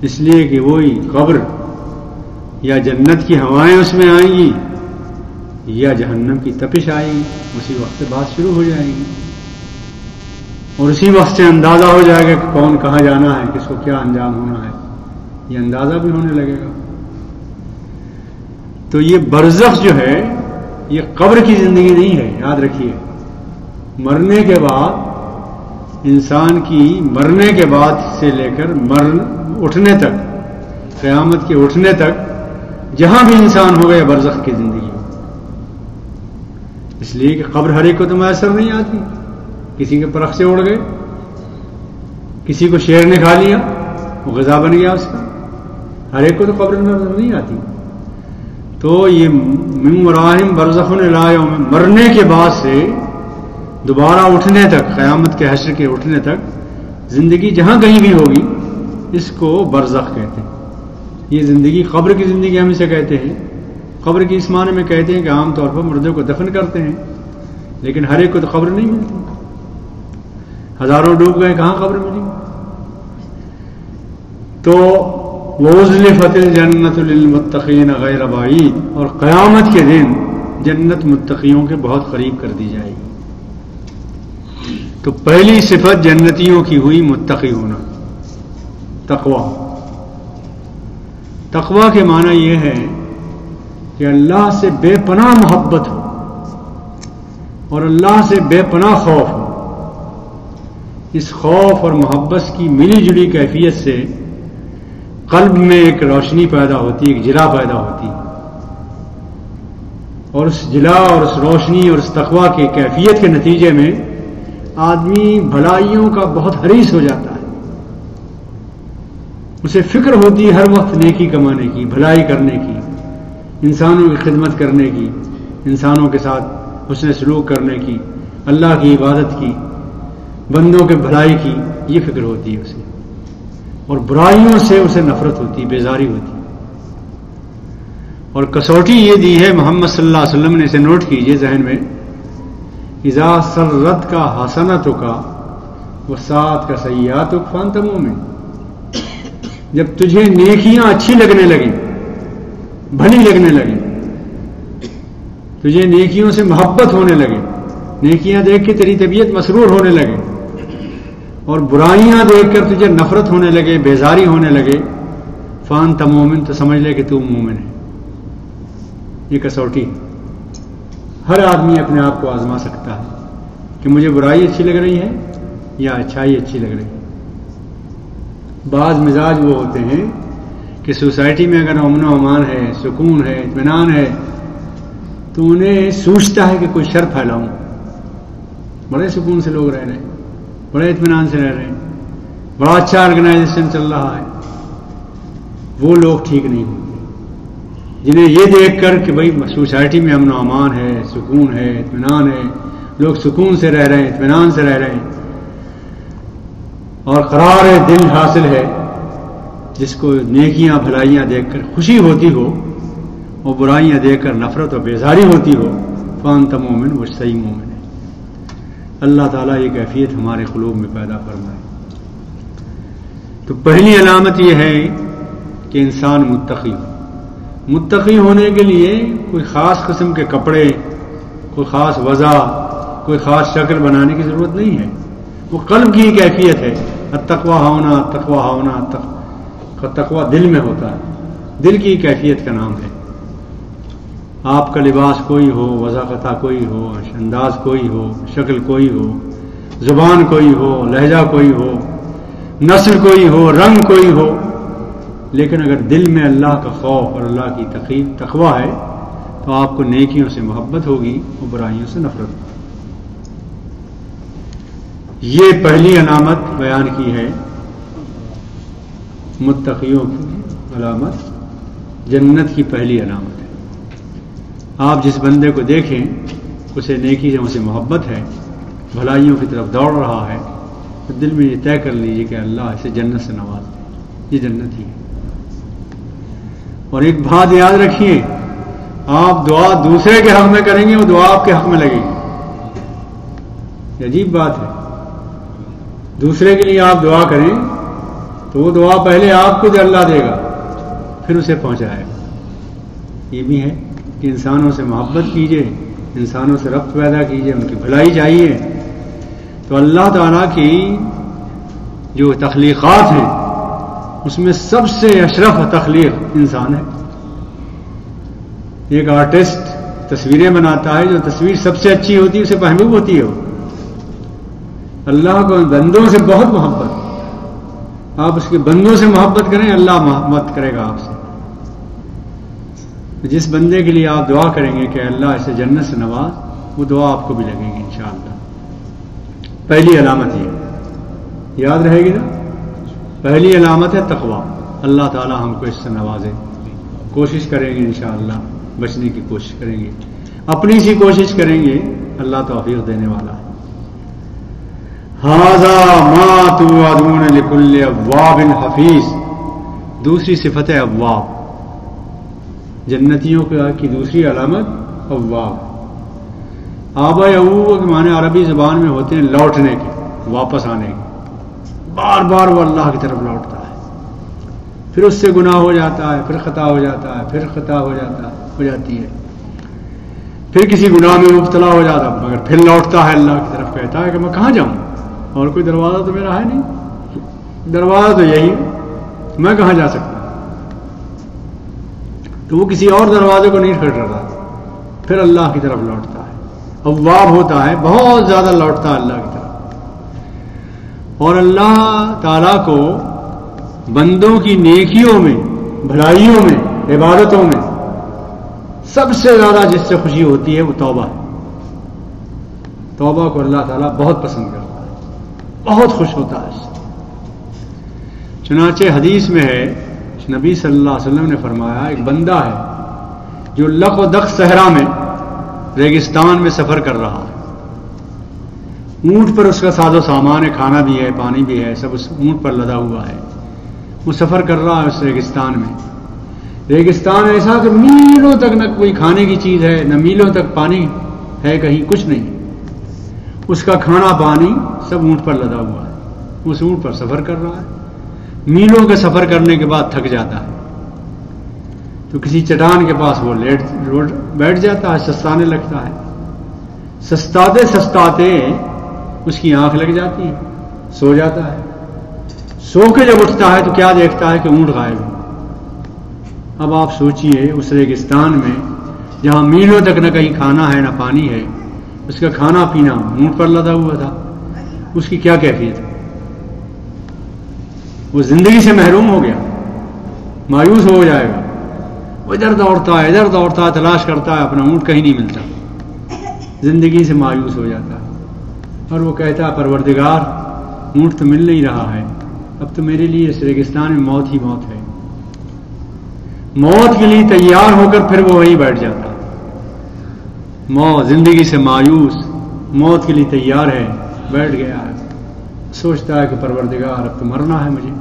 اس لیے کہ وہی قبر یا جنت کی ہوائیں اس میں آئیں گی یا جہنم کی تپش آئے گی، اسی وقت سے بات شروع ہو جائے گی، اور اسی وقت سے اندازہ ہو جائے گا کہ کون کہاں جانا ہے، کس کو کیا انجام ہونا ہے، یہ اندازہ بھی ہونے لگے گا۔ تو یہ برزخ جو ہے یہ قبر کی زندگی نہیں ہے، یاد رکھیے۔ مرنے کے بعد انسان کی مرنے کے بعد سے لے کر اٹھنے تک، قیامت کے اٹھنے تک جہاں بھی انسان ہو گیا برزخ کی زندگی ہو، اس لیے کہ قبر ہر ایک کو تو میسر نہیں آتی۔ کسی کے پرخ سے اڑ گئے، کسی کو شیر نے کھا لیا، وہ غذا بن گیا اس کا، ہر ایک کو تو قبر نظر نہیں آتی۔ تو یہ من وراہم برزخ الی یوم، مرنے کے بعد سے دوبارہ اٹھنے تک، قیامت کے حشر کے اٹھنے تک زندگی جہاں کہیں بھی ہوگی، اس کو برزخ کہتے ہیں۔ یہ زندگی قبر کی زندگی ہم اسے کہتے ہیں۔ قبر کی اس معنی میں کہتے ہیں کہ عام طور پر مردوں کو دفن کرتے ہیں، لیکن ہر ایک کو تو قبر نہیں ملتی۔ ہزاروں ڈوب گئے، کہاں قبر ملی؟ تو وَأُزْلِفَتِ الْجَنَّةُ لِلْمُتَّقِينَ غَيْرَ بَعِيدٍ، اور قیامت کے دن جنت متقیوں کے بہت قریب کر دی جائے گی۔ تو پہلی صفت جنتیوں کی ہوئی متقی ہونا، تقوی۔ تقوی کے معنی یہ ہے کہ اللہ سے بے پناہ محبت ہو اور اللہ سے بے پناہ خوف ہو۔ اس خوف اور محبت کی ملی جلی کیفیت سے قلب میں ایک روشنی پیدا ہوتی، ایک جلا پیدا ہوتی، اور اس جلا اور اس روشنی اور اس تقوی کی کیفیت کے نتیجے میں آدمی بھلائیوں کا بہت حریص ہو جاتا ہے۔ اسے فکر ہوتی ہے ہر وقت نیکی کمانے کی، بھلائی کرنے کی، انسانوں کی خدمت کرنے کی، انسانوں کے ساتھ حسن سلوک کرنے کی، اللہ کی عبادت کی، بندوں کے بھلائی کی، یہ فکر ہوتی ہے اسے، اور برائیوں سے اسے نفرت ہوتی، بیزاری ہوتی۔ اور کسوٹی یہ دی ہے محمد صلی اللہ علیہ وسلم نے، اسے نوٹ کیجئے ذہن میں، اذا سرت کا حسنت کا وسعت کا سیئات فانت مومن۔ جب تجھے نیکیاں اچھی لگنے لگیں، بھلی لگنے لگیں، تجھے نیکیوں سے محبت ہونے لگے، نیکیاں دیکھ کے تیری طبیعت مسرور ہونے لگے، اور برائیاں دیکھ کر تجھے نفرت ہونے لگے، بیزاری ہونے لگے، فانت مومن، تو سمجھ لے کہ تو مومن ہے۔ یہ کسوٹی ہر آدمی اپنے آپ کو آزما سکتا ہے کہ مجھے برائی اچھی لگ رہی ہے یا اچھائی اچھی لگ رہی ہے۔ بعض مزاج وہ ہوتے ہیں کہ سوسائٹی میں اگر امن و امان ہے، سکون ہے، اطمینان ہے، تو انہیں سوچتا ہے کہ کوئی شر پھیلاؤں۔ بڑے سکون سے لوگ رہ رہے ہیں، بڑے اطمینان سے رہ رہے ہیں، بڑا اچھا آرگنائزیشن چل رہا ہے، وہ لوگ ٹھیک نہیں ہوتے جنہیں یہ دیکھ کر کہ بھائی سوسائٹی میں امن و امان ہے، سکون ہے، اطمینان ہے، لوگ سکون سے رہ رہے ہیں، اطمینان سے رہ رہے ہیں، اور قرار دل حاصل ہے، جس کو نیکیاں بھلائیاں دیکھ کر خوشی ہوتی ہو اور برائیاں دیکھ کر نفرت اور بیزاری ہوتی ہو، فانت مومن، وہ صحیح مومن ہے۔ اللہ تعالیٰ یہ کیفیت ہمارے قلوب میں پیدا فرمائے۔ تو پہلی علامت یہ ہے کہ انسان متقی ہو۔ متقی ہونے کے لیے کوئی خاص قسم کے کپڑے، کوئی خاص وضع، کوئی خاص شکل بنانے کی ضرورت نہیں ہے، وہ قلب کی کیفیت ہے۔ التقویٰ ہونا، تقویٰ ہونا، تقویٰ دل میں ہوتا ہے، دل کی کیفیت کا نام ہے۔ آپ کا لباس کوئی ہو، وضاقتہ کوئی ہو، انداز کوئی ہو، شکل کوئی ہو، زبان کوئی ہو، لہجہ کوئی ہو، نسل کوئی ہو، رنگ کوئی ہو، لیکن اگر دل میں اللہ کا خوف اور اللہ کی تقویٰ ہے تو آپ کو نیکیوں سے محبت ہوگی اور برائیوں سے نفرت ہوگی۔ یہ پہلی علامت بیان کی ہے متقیوں کی علامت، جنت کی پہلی علامت ہے۔ آپ جس بندے کو دیکھیں اسے نیکیوں سے محبت ہے، بھلائیوں کی طرف دوڑ رہا ہے، تو دل میں یہ طے کر لیجیے کہ اللہ اسے جنت سے نواز دے، یہ جنت ہی ہے۔ اور ایک بات یاد رکھیے، آپ دعا دوسرے کے حق میں کریں گے، وہ دعا آپ کے حق میں لگے گی۔ یہ عجیب بات ہے، دوسرے کے لیے آپ دعا کریں تو وہ دعا پہلے آپ کو جو اللہ دے گا پھر اسے پہنچائے گا. یہ بھی ہے کہ انسانوں سے محبت کیجیے، انسانوں سے ربط پیدا کیجیے، ان کی بھلائی چاہیے. تو اللہ تعالیٰ کی جو تخلیقات ہیں اس میں سب سے اشرف تخلیق انسان ہے. ایک آرٹسٹ تصویریں بناتا ہے، جو تصویر سب سے اچھی ہوتی ہے اسے محبوب ہوتی ہے. وہ اللہ کو بندوں سے بہت محبت، آپ اس کے بندوں سے محبت کریں، اللہ محبت کرے گا آپ سے. جس بندے کے لیے آپ دعا کریں گے کہ اللہ اسے جنت سے نواز، وہ دعا آپ کو بھی لگے گی انشاءاللہ. پہلی علامت یہ یاد رہے گی نا، پہلی علامت ہے تقویٰ. اللہ تعالی ہم کو اس سے نوازے. کوشش کریں گے انشاءاللہ، بچنے کی کوشش کریں گے، اپنی سی کوشش کریں گے، اللہ توفیق دینے والا ہے. ھذا ما توعدون لکل اواب حفیظ. دوسری صفت ہے اواب. جنتیوں کی دوسری علامت اواب. آبا یعوب کے معنی عربی زبان میں ہوتے ہیں لوٹنے کے، واپس آنے کے. بار بار وہ اللہ کی طرف لوٹتا ہے، پھر اس سے گناہ ہو جاتا ہے، پھر خطا ہو جاتا ہے، پھر خطا ہو جاتی ہے، پھر کسی گناہ میں مبتلا ہو جاتا ہے، مگر پھر لوٹتا ہے اللہ کی طرف. کہتا ہے کہ میں کہاں جاؤں، اور کوئی دروازہ تو میرا ہے نہیں، دروازہ تو یہی ہے، میں کہاں جا سکتا. تو وہ کسی اور دروازے کو نہیں کھٹ رہا، پھر اللہ کی طرف لوٹتا ہے. اواب ہوتا ہے، بہت زیادہ لوٹتا ہے اللہ کی طرف. اور اللہ تعالیٰ کو بندوں کی نیکیوں میں، بھلائیوں میں، عبادتوں میں سب سے زیادہ جس سے خوشی ہوتی ہے وہ توبہ ہے. توبہ کو اللہ تعالیٰ بہت پسند کرتا ہے، بہت خوش ہوتا ہے. چنانچہ حدیث میں ہے، نبی صلی اللہ علیہ وسلم نے فرمایا، ایک بندہ ہے جو لق و دق صحرا میں، ریگستان میں سفر کر رہا ہے. اونٹ پر اس کا ساز و سامان ہے، کھانا بھی ہے، پانی بھی ہے، سب اس اونٹ پر لدا ہوا ہے. وہ سفر کر رہا ہے اس ریگستان میں. ریگستان ایسا کہ میلوں تک نہ کوئی کھانے کی چیز ہے، نہ میلوں تک پانی ہے، کہیں کچھ نہیں. اس کا کھانا پانی سب اونٹ پر لدا ہوا ہے. اس اونٹ پر سفر کر رہا ہے. میلوں کے سفر کرنے کے بعد تھک جاتا ہے تو کسی چٹان کے پاس وہ بیٹھ جاتا ہے، سستانے لگتا ہے. سستاتے سستاتے اس کی آنکھ لگ جاتی ہے، سو جاتا ہے. سو کے جب اٹھتا ہے تو کیا دیکھتا ہے کہ اونٹ غائب ہے. اب آپ سوچئے اس ریگستان میں جہاں میلوں تک نہ کہیں کھانا ہے نہ پانی ہے، اس کا کھانا پینا اونٹ پر لدا ہوا تھا، اس کی کیا کیفیت ہے. وہ زندگی سے محروم ہو گیا، مایوس ہو جائے گا. وہ ادھر دوڑتا ہے، ادھر دوڑتا ہے، تلاش کرتا ہے، اپنا اونٹ کہیں نہیں ملتا، زندگی سے مایوس ہو جاتا ہے. اور وہ کہتا ہے پروردگار، اونٹ تو مل نہیں رہا ہے، اب تو میرے لیے اس ریگستان میں موت ہی موت ہے. موت کے لیے تیار ہو کر پھر وہ وہیں بیٹھ جاتا ہے. موت، زندگی سے مایوس، موت کے لیے تیار ہے، بیٹھ گیا ہے. سوچتا ہے کہ پروردگار اب تو مرنا ہے مجھے،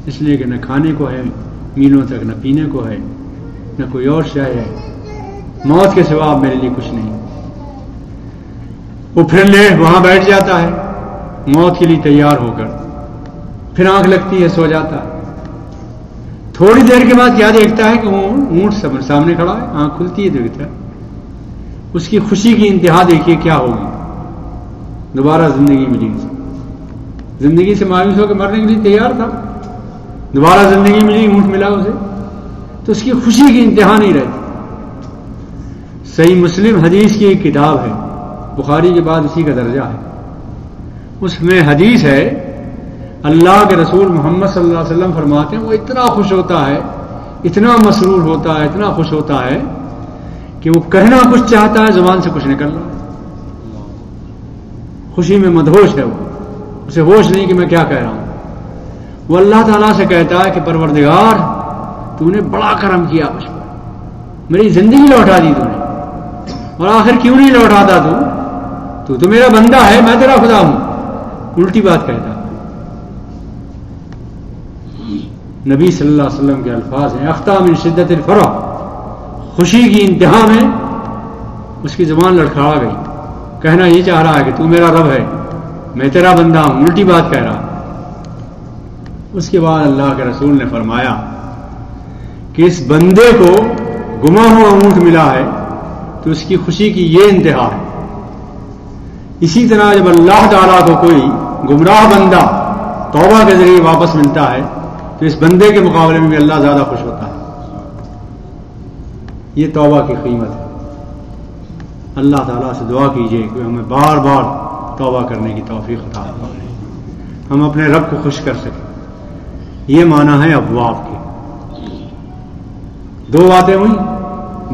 اس لیے کہ نہ کھانے کو ہے میلوں تک، نہ پینے کو ہے، نہ کوئی اور شے ہے، موت کے سوا میرے لیے کچھ نہیں. وہ پھر وہاں بیٹھ جاتا ہے موت کے لیے تیار ہو کر. پھر آنکھ لگتی ہے، سو جاتا ہے. تھوڑی دیر کے بعد کیا دیکھتا ہے کہ وہ اونٹ سامنے کھڑا ہے. آنکھ کھلتی ہے، دیکھتا ہے. اس کی خوشی کی انتہا دیکھیے کیا ہوگی. دوبارہ زندگی ملی. زندگی سے مایوس ہو کے مرنے کے لیے تیار تھا، دوبارہ زندگی ملی، اونٹ ملا اسے، تو اس کی خوشی کی انتہا نہیں رہتی. صحیح مسلم حدیث کی ایک کتاب ہے، بخاری کے بعد اسی کا درجہ ہے. اس میں حدیث ہے، اللہ کے رسول محمد صلی اللہ علیہ وسلم فرماتے ہیں وہ اتنا خوش ہوتا ہے، اتنا مسرور ہوتا ہے، اتنا خوش ہوتا ہے کہ وہ کہنا کچھ چاہتا ہے، زبان سے کچھ نکل رہا ہے. خوشی میں مدہوش ہے، وہ اسے ہوش نہیں کہ میں کیا کہہ رہا ہوں. وہ اللہ تعالیٰ سے کہتا ہے کہ پروردگار، تو نے بڑا کرم کیا مجھ پر، میری زندگی لوٹا دی تو نے، اور آخر کیوں نہیں لوٹاتا تو میرا بندہ ہے، میں تیرا خدا ہوں. الٹی بات کہتا. نبی صلی اللہ علیہ وسلم کے الفاظ ہیں، اخطا من شدت الفرح، خوشی کی انتہا میں اس کی زبان لڑکھڑا گئی. کہنا یہ چاہ رہا ہے کہ تو میرا رب ہے، میں تیرا بندہ ہوں. الٹی بات کہہ رہا. اس کے بعد اللہ کے رسول نے فرمایا کہ اس بندے کو گما ہوا اونٹ ملا ہے تو اس کی خوشی کی یہ انتہا ہے. اسی طرح جب اللہ تعالیٰ کو کوئی گمراہ بندہ توبہ کے ذریعے واپس ملتا ہے تو اس بندے کے مقابلے میں بھی اللہ زیادہ خوش ہوتا ہے. یہ توبہ کی قیمت ہے. اللہ تعالیٰ سے دعا کیجیے کہ ہمیں بار بار توبہ کرنے کی توفیق عطا فرمائے، ہم اپنے رب کو خوش کر سکیں. یہ معنی ہے ابواب کے. دو باتیں ہوئی،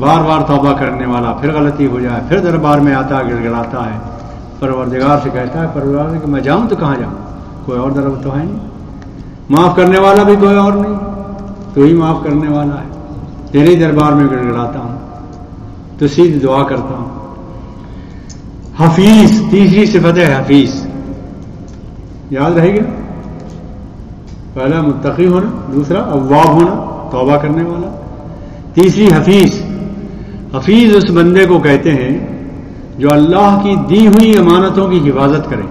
بار بار توبہ کرنے والا پھر غلطی ہو جائے، پھر دربار میں آتا گڑ گڑاتا ہے، پروردگار سے کہتا ہے پروردگار کہ میں جاؤں تو کہاں جاؤں، کوئی اور در تو ہے نہیں، معاف کرنے والا بھی کوئی اور نہیں، تو ہی معاف کرنے والا ہے، تیرے ہی دربار میں گڑ گڑاتا ہوں، تو سیدھی دعا کرتا ہوں. حفیظ، تیسری صفت ہے حفیظ. یاد رہے گا، پہلا متقی ہونا، دوسرا اواب ہونا توبہ کرنے والا، تیسری حفیظ. حفیظ اس بندے کو کہتے ہیں جو اللہ کی دی ہوئی امانتوں کی حفاظت کرے.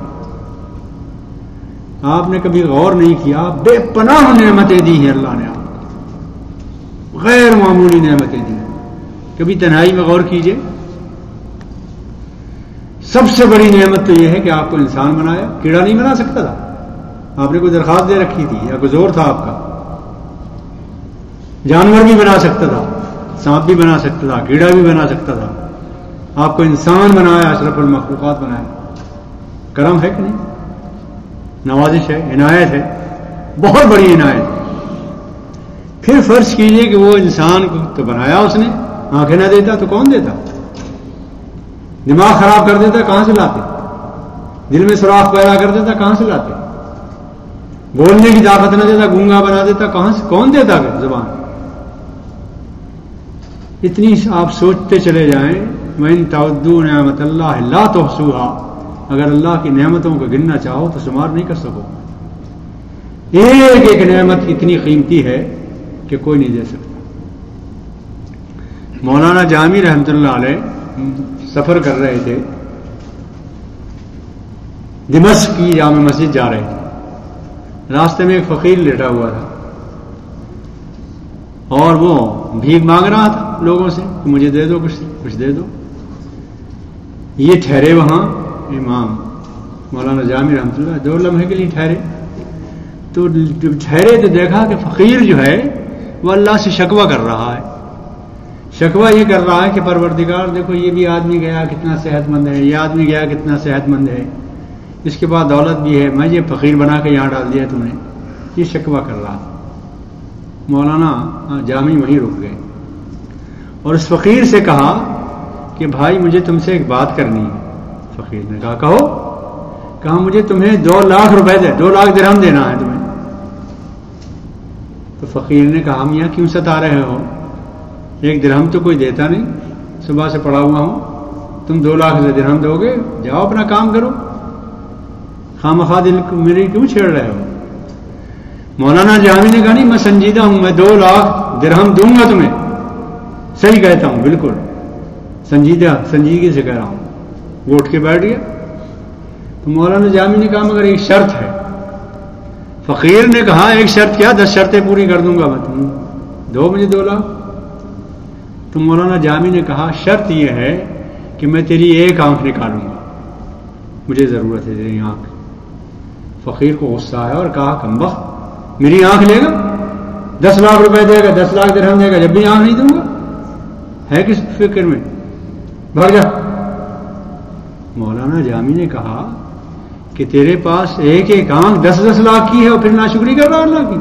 آپ نے کبھی غور نہیں کیا، بے پناہ نعمتیں دی ہیں اللہ نے آپ کو، غیر معمولی نعمتیں دی ہیں. کبھی تنہائی میں غور کیجئے. سب سے بڑی نعمت تو یہ ہے کہ آپ کو انسان بنایا. کیڑا نہیں بنا سکتا تھا، آپ نے کوئی درخواست دے رکھی تھی یا کوئی زور تھا آپ کا. جانور بھی بنا سکتا تھا، سانپ بھی بنا سکتا تھا، کیڑا بھی بنا سکتا تھا. آپ کو انسان بنایا، اشرف المخلوقات بنایا. کرم ہے کہ نہیں؟ نوازش ہے، عنایت ہے، بہت بڑی عنایت ہے. پھر فرض کیجئے کہ وہ انسان کو تو بنایا اس نے، آنکھیں نہ دیتا تو کون دیتا؟ دماغ خراب کر دیتا کہاں سے لاتے؟ دل میں سوراخ پیدا کر دیتا کہاں سے لاتے؟ بولنے کی طاقت نہ دیتا، گونگا بنا دیتا کہاں سے؟ کون دیتا زبان؟ اتنی آپ سوچتے چلے جائیں. وَإِن تَعُدُّوا نِعْمَتَ اللَّهِ لَا تُحْصُوهَا، اگر اللہ کی نعمتوں کو گننا چاہو تو شمار نہیں کر سکو. ایک ایک نعمت اتنی قیمتی ہے کہ کوئی نہیں دے سکتا. مولانا جامی رحمۃ اللہ علیہ سفر کر رہے تھے، دمشق کی جامع مسجد جا رہے تھے. راستے میں ایک فقیر لیٹا ہوا تھا اور وہ بھیک مانگ رہا تھا لوگوں سے کہ مجھے دے دو، کچھ دے دو. یہ ٹھہرے وہاں امام مولانا جامی رحمۃ اللہ 2 لمحے کے لیے ٹھہرے. تو جب ٹھہرے تو دیکھا کہ فقیر جو ہے وہ اللہ سے شکوہ کر رہا ہے. شکوہ یہ کر رہا ہے کہ پروردگار دیکھو یہ بھی آدمی گیا کتنا صحت مند ہے، یہ آدمی گیا کتنا صحت مند ہے، اس کے بعد دولت بھی ہے، میں یہ فقیر بنا کے یہاں ڈال دیا تم نے. یہ شکوہ کر رہا. مولانا جامی وہیں رک گئے اور اس فقیر سے کہا کہ بھائی مجھے تم سے ایک بات کرنی ہے. فقیر نے کہا کہو. کہا مجھے تمہیں 2 لاکھ روپے 2 لاکھ درہم دینا ہے تمہیں. تو فقیر نے کہا میاں کیوں ستا رہے ہو، 1 درہم تو کوئی دیتا نہیں، صبح سے پڑا ہوا ہوں، تم 2 لاکھ درہم دو گے؟ جاؤ اپنا کام کرو، خواہ دل میری کیوں چھیڑ رہے ہو؟ مولانا جامی نے کہا نہیں میں سنجیدہ ہوں، میں 2 لاکھ درہم دوں گا تمہیں، صحیح کہتا ہوں، بالکل سنجیدگی سے کہہ رہا ہوں. وہ اٹھ کے بیٹھ گیا. تو مولانا جامی نے کہا مگر ایک شرط ہے. فقیر نے کہا ایک شرط کیا، 10 شرطیں پوری کر دوں گا میں، تم دو مجھے 2 لاکھ. تو مولانا جامی نے کہا شرط یہ ہے کہ میں تیری ایک آنکھ نکالوں گا، مجھے ضرورت ہے تیری آنکھ. فقیر کو غصہ آیا اور کہا کمبخت میری آنکھ لے گا، 10 لاکھ روپے دے گا، 10 لاکھ درہم دے گا، جب بھی آنکھ نہیں دوں گا، ہے کس فکر میں، بھاگ جا. مولانا جامی نے کہا کہ تیرے پاس ایک ایک آنکھ 10-10 لاکھ کی ہے اور پھر ناشکری کر رہا اللہ کی.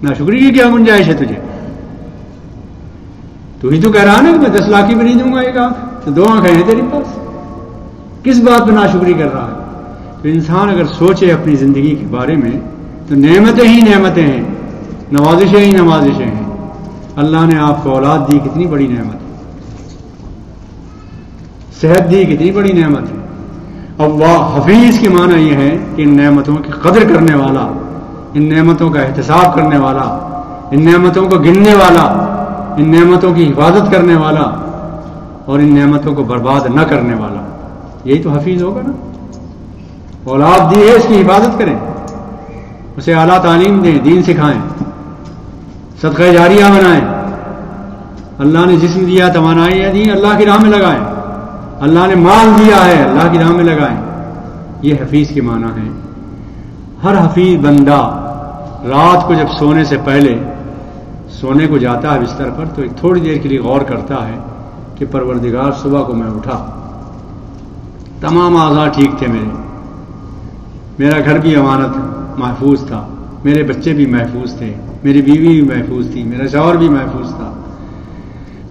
ناشکری کی کیا گنجائش ہے تجھے؟ تو ہی تو کہہ رہا نا کہ میں 10 لاکھ کی بھی نہیں دوں گا ایک آنکھ، تو 2 آنکھیں ہیں تیرے پاس، کس بات پہ ناشکری کر رہا ہے؟ تو انسان اگر سوچے اپنی زندگی کے بارے میں تو نعمتیں ہی نعمتیں ہیں، نوازشیں ہی نوازشیں ہیں. اللہ نے آپ کو اولاد دی، کتنی بڑی نعمت ہے. صحت دی، کتنی بڑی نعمت ہے. اللہ حفیظ کے معنی یہ ہے کہ ان نعمتوں کی قدر کرنے والا، ان نعمتوں کا احتساب کرنے والا، ان نعمتوں کو گننے والا، ان نعمتوں کی حفاظت کرنے والا اور ان نعمتوں کو برباد نہ کرنے والا. یہی تو حفیظ ہوگا نا. اولاد دی ہے اس کی حفاظت کریں، اسے اعلیٰ تعلیم دیں، دین سکھائیں، صدقہ جاریہ بنائیں. اللہ نے جسم دیا، توانائیاں دی، اللہ کی راہ میں لگائیں. اللہ نے مال دیا ہے، اللہ کی راہ میں لگائیں. یہ حفیظ کے معنی ہے. ہر حفیظ بندہ رات کو جب سونے سے پہلے سونے کو جاتا ہے بستر پر تو ایک تھوڑی دیر کے لیے غور کرتا ہے کہ پروردگار صبح کو میں اٹھا، تمام اعضاء ٹھیک تھے، میرا گھر بھی امانت محفوظ تھا، میرے بچے بھی محفوظ تھے، میری بیوی بھی محفوظ تھی، میرا شوہر بھی محفوظ تھا،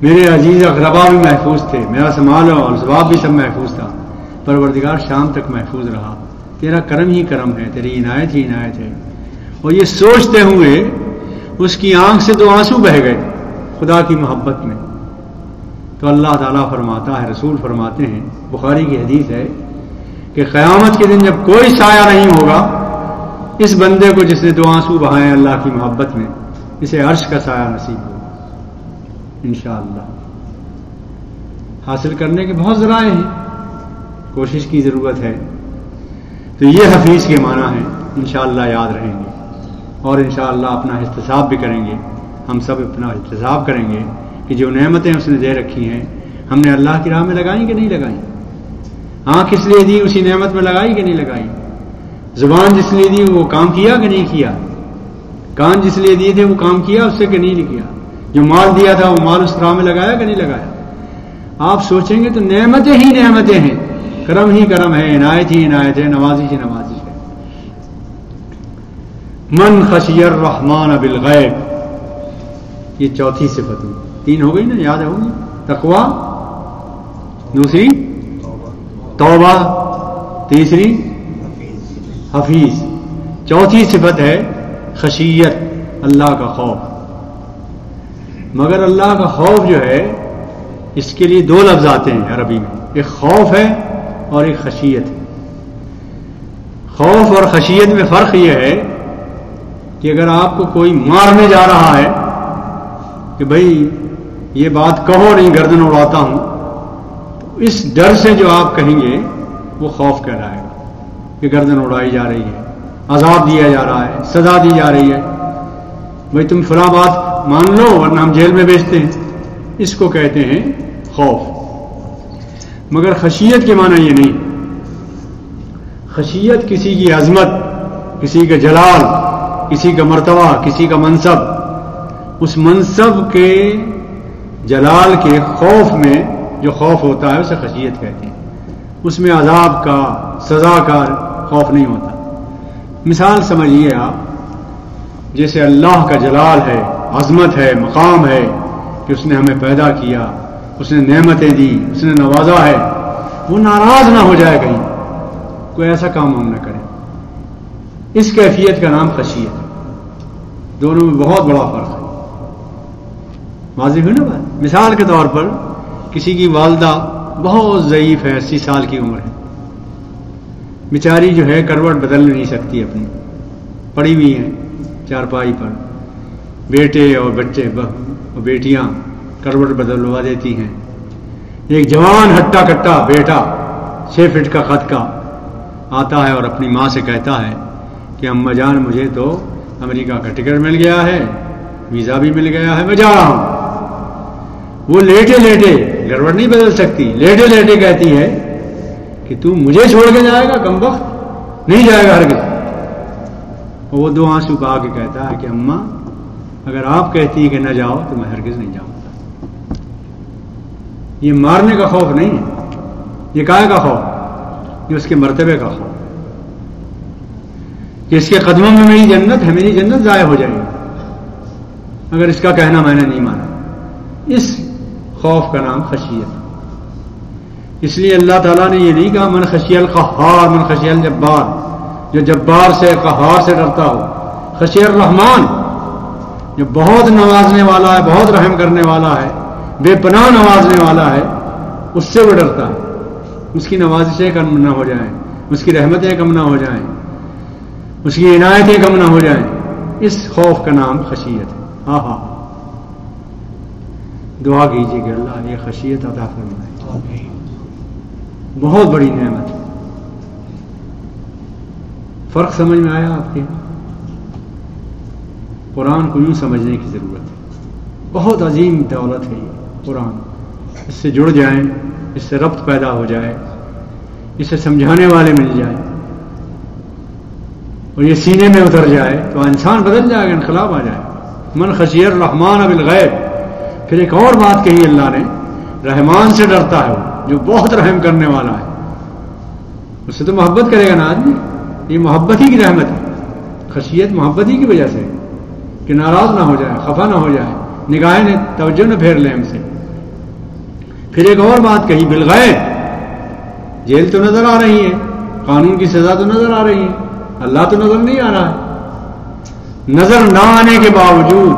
میرے عزیز اقربا بھی محفوظ تھے، میرا سمال اور اسباب بھی سب محفوظ تھا. پروردگار شام تک محفوظ رہا. تیرا کرم ہی کرم ہے، تیری عنایت ہی عنایت ہے. اور یہ سوچتے ہوئے اس کی آنکھ سے 2 آنسو بہہ گئے خدا کی محبت میں. تو اللہ تعالیٰ فرماتا ہے، رسول فرماتے ہیں، بخاری کی حدیث ہے کہ قیامت کے دن جب کوئی سایہ نہیں ہوگا، اس بندے کو جس نے 2 آنسو بہائے اللہ کی محبت میں، اسے عرش کا سایہ نصیب ہوگا انشاءاللہ. حاصل کرنے کے بہت ذرائع ہیں، کوشش کی ضرورت ہے. تو یہ حفیظ کے معنی ہیں، انشاءاللہ یاد رہیں گے اور انشاءاللہ اپنا احتساب بھی کریں گے. ہم سب اپنا احتساب کریں گے کہ جو نعمتیں اس نے دے رکھی ہیں ہم نے اللہ کی راہ میں لگائیں کہ نہیں لگائیں. آنکھ کس لیے دی، اسی نعمت میں لگائی کہ نہیں لگائی. زبان جس لیے دی وہ کام کیا کہ نہیں کیا. کان جس لیے دیے تھے وہ کام کیا اس سے کہ نہیں کیا. جو مال دیا تھا وہ مال اس راہ میں لگایا کہ نہیں لگایا. آپ سوچیں گے تو نعمتیں ہی نعمتیں ہیں، کرم ہی کرم ہے، عنایت ہی عنایت ہے، نوازش ہی نوازش ہے. من خشی الرحمن بالغیب، یہ چوتھی صفت ہوئی. 3 ہو گئی نا، یاد ہوگی. تقوی، دوسری توبہ، تیسری حفیظ. چوتھی صفت ہے خشیت، اللہ کا خوف. مگر اللہ کا خوف جو ہے اس کے لیے 2 لفظ آتے ہیں عربی میں، ایک خوف ہے اور ایک خشیت ہے. خوف اور خشیت میں فرق یہ ہے کہ اگر آپ کو کوئی مارنے جا رہا ہے کہ بھئی یہ بات کہو نہیں گردن اڑاتا ہوں، تو اس ڈر سے جو آپ کہیں گے وہ خوف کہلائے گا کہ گردن اڑائی جا رہی ہے، عذاب دیا جا رہا ہے، سزا دی جا رہی ہے، بھئی تم فلاں بات مان لو ورنہ ہم جیل میں بھیجتے ہیں. اس کو کہتے ہیں خوف. مگر خشیت کے معنی یہ نہیں. خشیت کسی کی عظمت، کسی کا جلال، کسی کا مرتبہ، کسی کا منصب، اس منصب کے جلال کے خوف میں جو خوف ہوتا ہے اسے خشیت کہتے ہیں. اس میں عذاب کا، سزا کا خوف نہیں ہوتا. مثال سمجھیے آپ، جیسے اللہ کا جلال ہے، عظمت ہے، مقام ہے کہ اس نے ہمیں پیدا کیا، اس نے نعمتیں دی، اس نے نوازا ہے، وہ ناراض نہ ہو جائے کہیں، کوئی ایسا کام ہم نہ کریں. اس کیفیت کا نام خشیت ہے. دونوں میں بہت بڑا فرق ہے. واضح ہوئی نا بات. مثال کے طور پر کسی کی والدہ بہت ضعیف ہے، 80 سال کی عمر ہے، بیچاری جو ہے کروٹ بدل نہیں سکتی اپنی، پڑی ہوئی ہیں چارپائی پر. بیٹے اور بچے اور بیٹیاں کروٹ بدلوا دیتی ہیں. ایک جوان ہٹا کٹا بیٹا 6 فٹ کا قد کا آتا ہے اور اپنی ماں سے کہتا ہے کہ اماں جان مجھے تو امریکہ کا ٹکٹ مل گیا ہے، ویزا بھی مل گیا ہے، میں جا رہا ہوں. وہ لیٹے لیٹے کروٹ نہیں بدل سکتی، لیٹے لیٹے کہتی ہے کہ تو مجھے چھوڑ کے جائے گا کمبخت، نہیں جائے گا ہرگز. اور وہ 2 آنسو بہا کے کہتا ہے کہ اماں اگر آپ کہتی ہے کہ نہ جاؤ تو میں ہرگز نہیں جاؤں گا. یہ مارنے کا خوف نہیں ہے، یہ کائے کا خوف، یہ اس کے مرتبے کا خوف کہ اس کے قدموں میں میری جنت ہے، میری جنت ضائع ہو جائے گی اگر اس کا کہنا میں نے نہیں مانا. اس خوف کا نام خشیت. اس لیے اللہ تعالیٰ نے یہ نہیں کہا من خشی القہار من خشی الجبار، جو جبار سے قہار سے ڈرتا ہو. خشی الرحمن، جو بہت نوازنے والا ہے، بہت رحم کرنے والا ہے، بے پناہ نوازنے والا ہے، اس سے وہ ڈرتا ہے. اس کی نوازشیں کم نہ ہو جائیں، اس کی رحمتیں کم نہ ہو جائیں، اس کی عنایتیں کم نہ ہو جائیں. اس خوف کا نام خشیت ہے. ہاں ہاں دعا کیجیے کہ اللہ یہ خشیت عطا فرمائے، بہت بڑی نعمت. فرق سمجھ میں آیا آپ کے؟ قرآن کو یوں سمجھنے کی ضرورت ہے. بہت عظیم دولت ہے یہ قرآن. اس سے جڑ جائیں، اس سے ربط پیدا ہو جائے، اسے سمجھانے والے مل جائیں اور یہ سینے میں اتر جائے تو انسان بدل جائے گا، انقلاب آ جائے. من خشی الرحمن بالغیب. پھر ایک اور بات کہی اللہ نے، رحمان سے ڈرتا ہے وہ جو بہت رحم کرنے والا ہے. اس سے تو محبت کرے گا نا آدمی. یہ محبت ہی کی رحمت ہے. خشیت محبت ہی کی وجہ سے کہ ناراض نہ ہو جائے، خفا نہ ہو جائے، نگاہیں نے توجہ نہ پھیر لیں ہم سے. پھر ایک اور بات کہی بالغیب. جیل تو نظر آ رہی ہے، قانون کی سزا تو نظر آ رہی ہے، اللہ تو نظر نہیں آ رہا ہے. نظر نہ آنے کے باوجود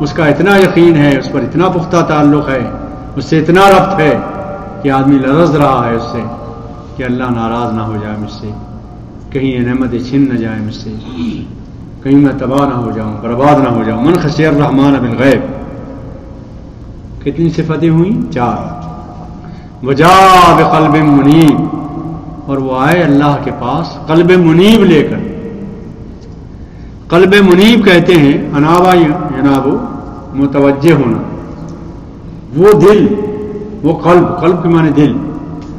اس کا اتنا یقین ہے، اس پر اتنا پختہ تعلق ہے، اس سے اتنا ربط ہے کہ آدمی لرز رہا ہے اس سے کہ اللہ ناراض نہ ہو جائے مجھ سے، کہیں یہ نعمتیں چھن نہ جائے مجھ سے، کہیں میں تباہ نہ ہو جاؤں، برباد نہ ہو جاؤں. من خشی الرحمن بالغیب. کتنی صفتیں ہوئیں؟ 4. وجاء بقلب منیب. اور وہ آئے اللہ کے پاس قلب منیب لے کر. قلب منیب کہتے ہیں انابا ینابو، متوجہ ہونا. وہ دل، وہ قلب، قلب کے معنی دل،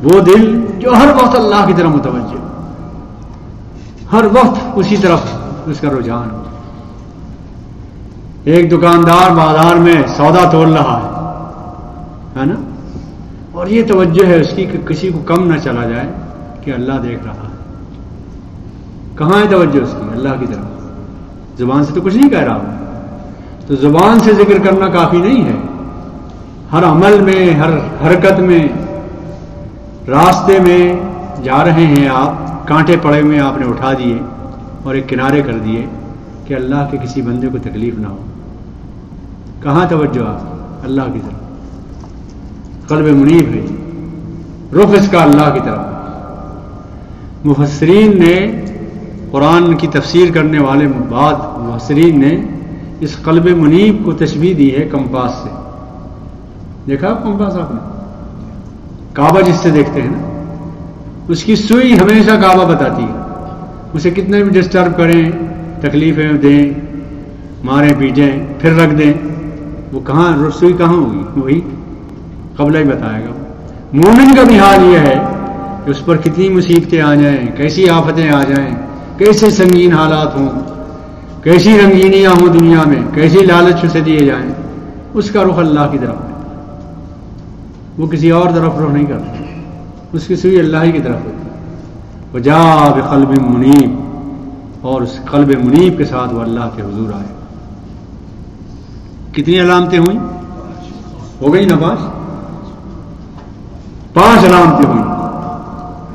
وہ دل جو ہر وقت اللہ کی طرف متوجہ، ہر وقت اسی طرف اس کا رجحان ہو. ایک دکاندار بازار میں سودا تول رہا ہے نا، اور یہ توجہ ہے اس کی کہ کسی کو کم نہ چلا جائے کہ اللہ دیکھ رہا ہے. کہاں ہے توجہ اس کی؟ اللہ کی طرف. زبان سے تو کچھ نہیں کہہ رہا ہوں، تو زبان سے ذکر کرنا کافی نہیں ہے. ہر عمل میں، ہر حرکت میں، راستے میں جا رہے ہیں آپ، کانٹے پڑے ہوئے آپ نے اٹھا دیے اور ایک کنارے کر دیے کہ اللہ کے کسی بندے کو تکلیف نہ ہو. کہاں توجہ آپ؟ اللہ کی طرف. قلب منیب ہے، رخ اس کا اللہ کی طرف. مفسرین نے، قرآن کی تفسیر کرنے والے بعد مفسرین نے اس قلب منیب کو تشبیہ دی ہے کمپاس سے. دیکھا کمپاس آپ نے؟ کعبہ جس سے دیکھتے ہیں نا، اس کی سوئی ہمیشہ کعبہ بتاتی ہے. اسے کتنے بھی ڈسٹرب کریں، تکلیفیں دیں، ماریں پیٹیں، پھر رکھ دیں، وہ کہاں سوئی کہاں ہوگی؟ وہی قبلہ ہی بتائے گا. مومن کا بھی حال یہ ہے کہ اس پر کتنی مصیبتیں آ جائیں، کیسی آفتیں آ جائیں، کیسے سنگین حالات ہوں، کیسی رنگینیاں ہوں دنیا میں، کیسی لالچ اسے دیے جائیں، اس کا رخ اللہ کی طرف ہے. وہ کسی اور طرف رخ نہیں کرتا، اس کی سوئی اللہ ہی کی طرف ہوتی. وجاء بقلب منیب. اور اس قلب منیب کے ساتھ وہ اللہ کے حضور آئے. کتنی علامتیں ہوئیں؟ ہو گئی نا 5 علامتیں ہوئیں.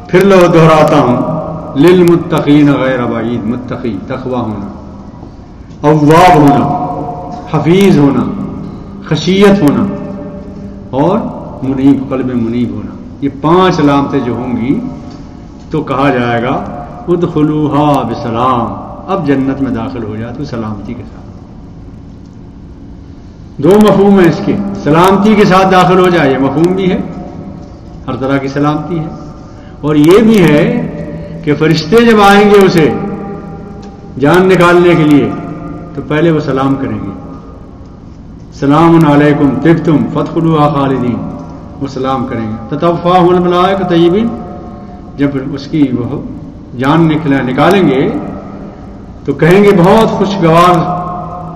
پھر لو دہراتا ہوں، للمتقین غیر بعید. متقی تقوی ہونا، اواب ہونا، حفیظ ہونا، خشیت ہونا، اور منیب، قلب منیب ہونا. یہ 5 علامتیں جو ہوں گی تو کہا جائے گا ادخلوها بسلام. اب جنت میں داخل ہو جائے تو سلامتی کے ساتھ. 2 مفہوم ہیں اس کے. سلامتی کے ساتھ داخل ہو جائے، یہ مفہوم بھی ہے، ہر طرح کی سلامتی ہے. اور یہ بھی ہے کہ فرشتے جب آئیں گے اسے جان نکالنے کے لیے تو پہلے وہ سلام کریں گے. سلام علیکم طبتم فادخلوها خالدین. وہ سلام کریں گے. تتوفاہ الملائکۃ طیبین. جب اس کی وہ جان نکالیں گے تو کہیں گے، بہت خوشگوار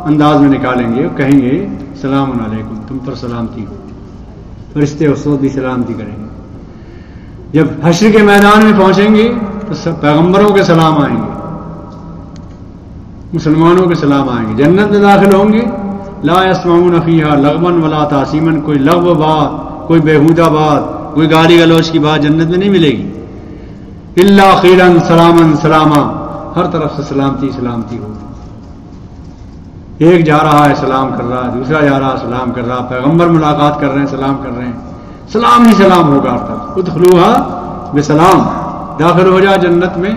انداز میں نکالیں گے، کہیں گے سلام علیکم، تم پر سلامتی ہو. فرشتے اس وقت بھی سلامتی کریں گے. جب حشر کے میدان میں پہنچیں گے تو سب پیغمبروں کے سلام آئیں گے، مسلمانوں کے سلام آئیں گے. جنت میں داخل ہوں گے، لا یسمعون فیہا لغوا ولا تعصیما. کوئی لغو بات، کوئی بیہودہ بات، کوئی گالی گلوچ کی بات جنت میں نہیں ملے گی. الا خیرا سلاما سلاما. ہر طرف سے سلامتی سلامتی ہوگی. ایک جا رہا ہے سلام کر رہا ہے، دوسرا جا رہا ہے سلام کر رہا، پیغمبر ملاقات کر رہے ہیں سلام کر رہے ہیں، سلام ہی سلام ہوگا. ادخلوها بسلام. داخل ہو جا جنت میں،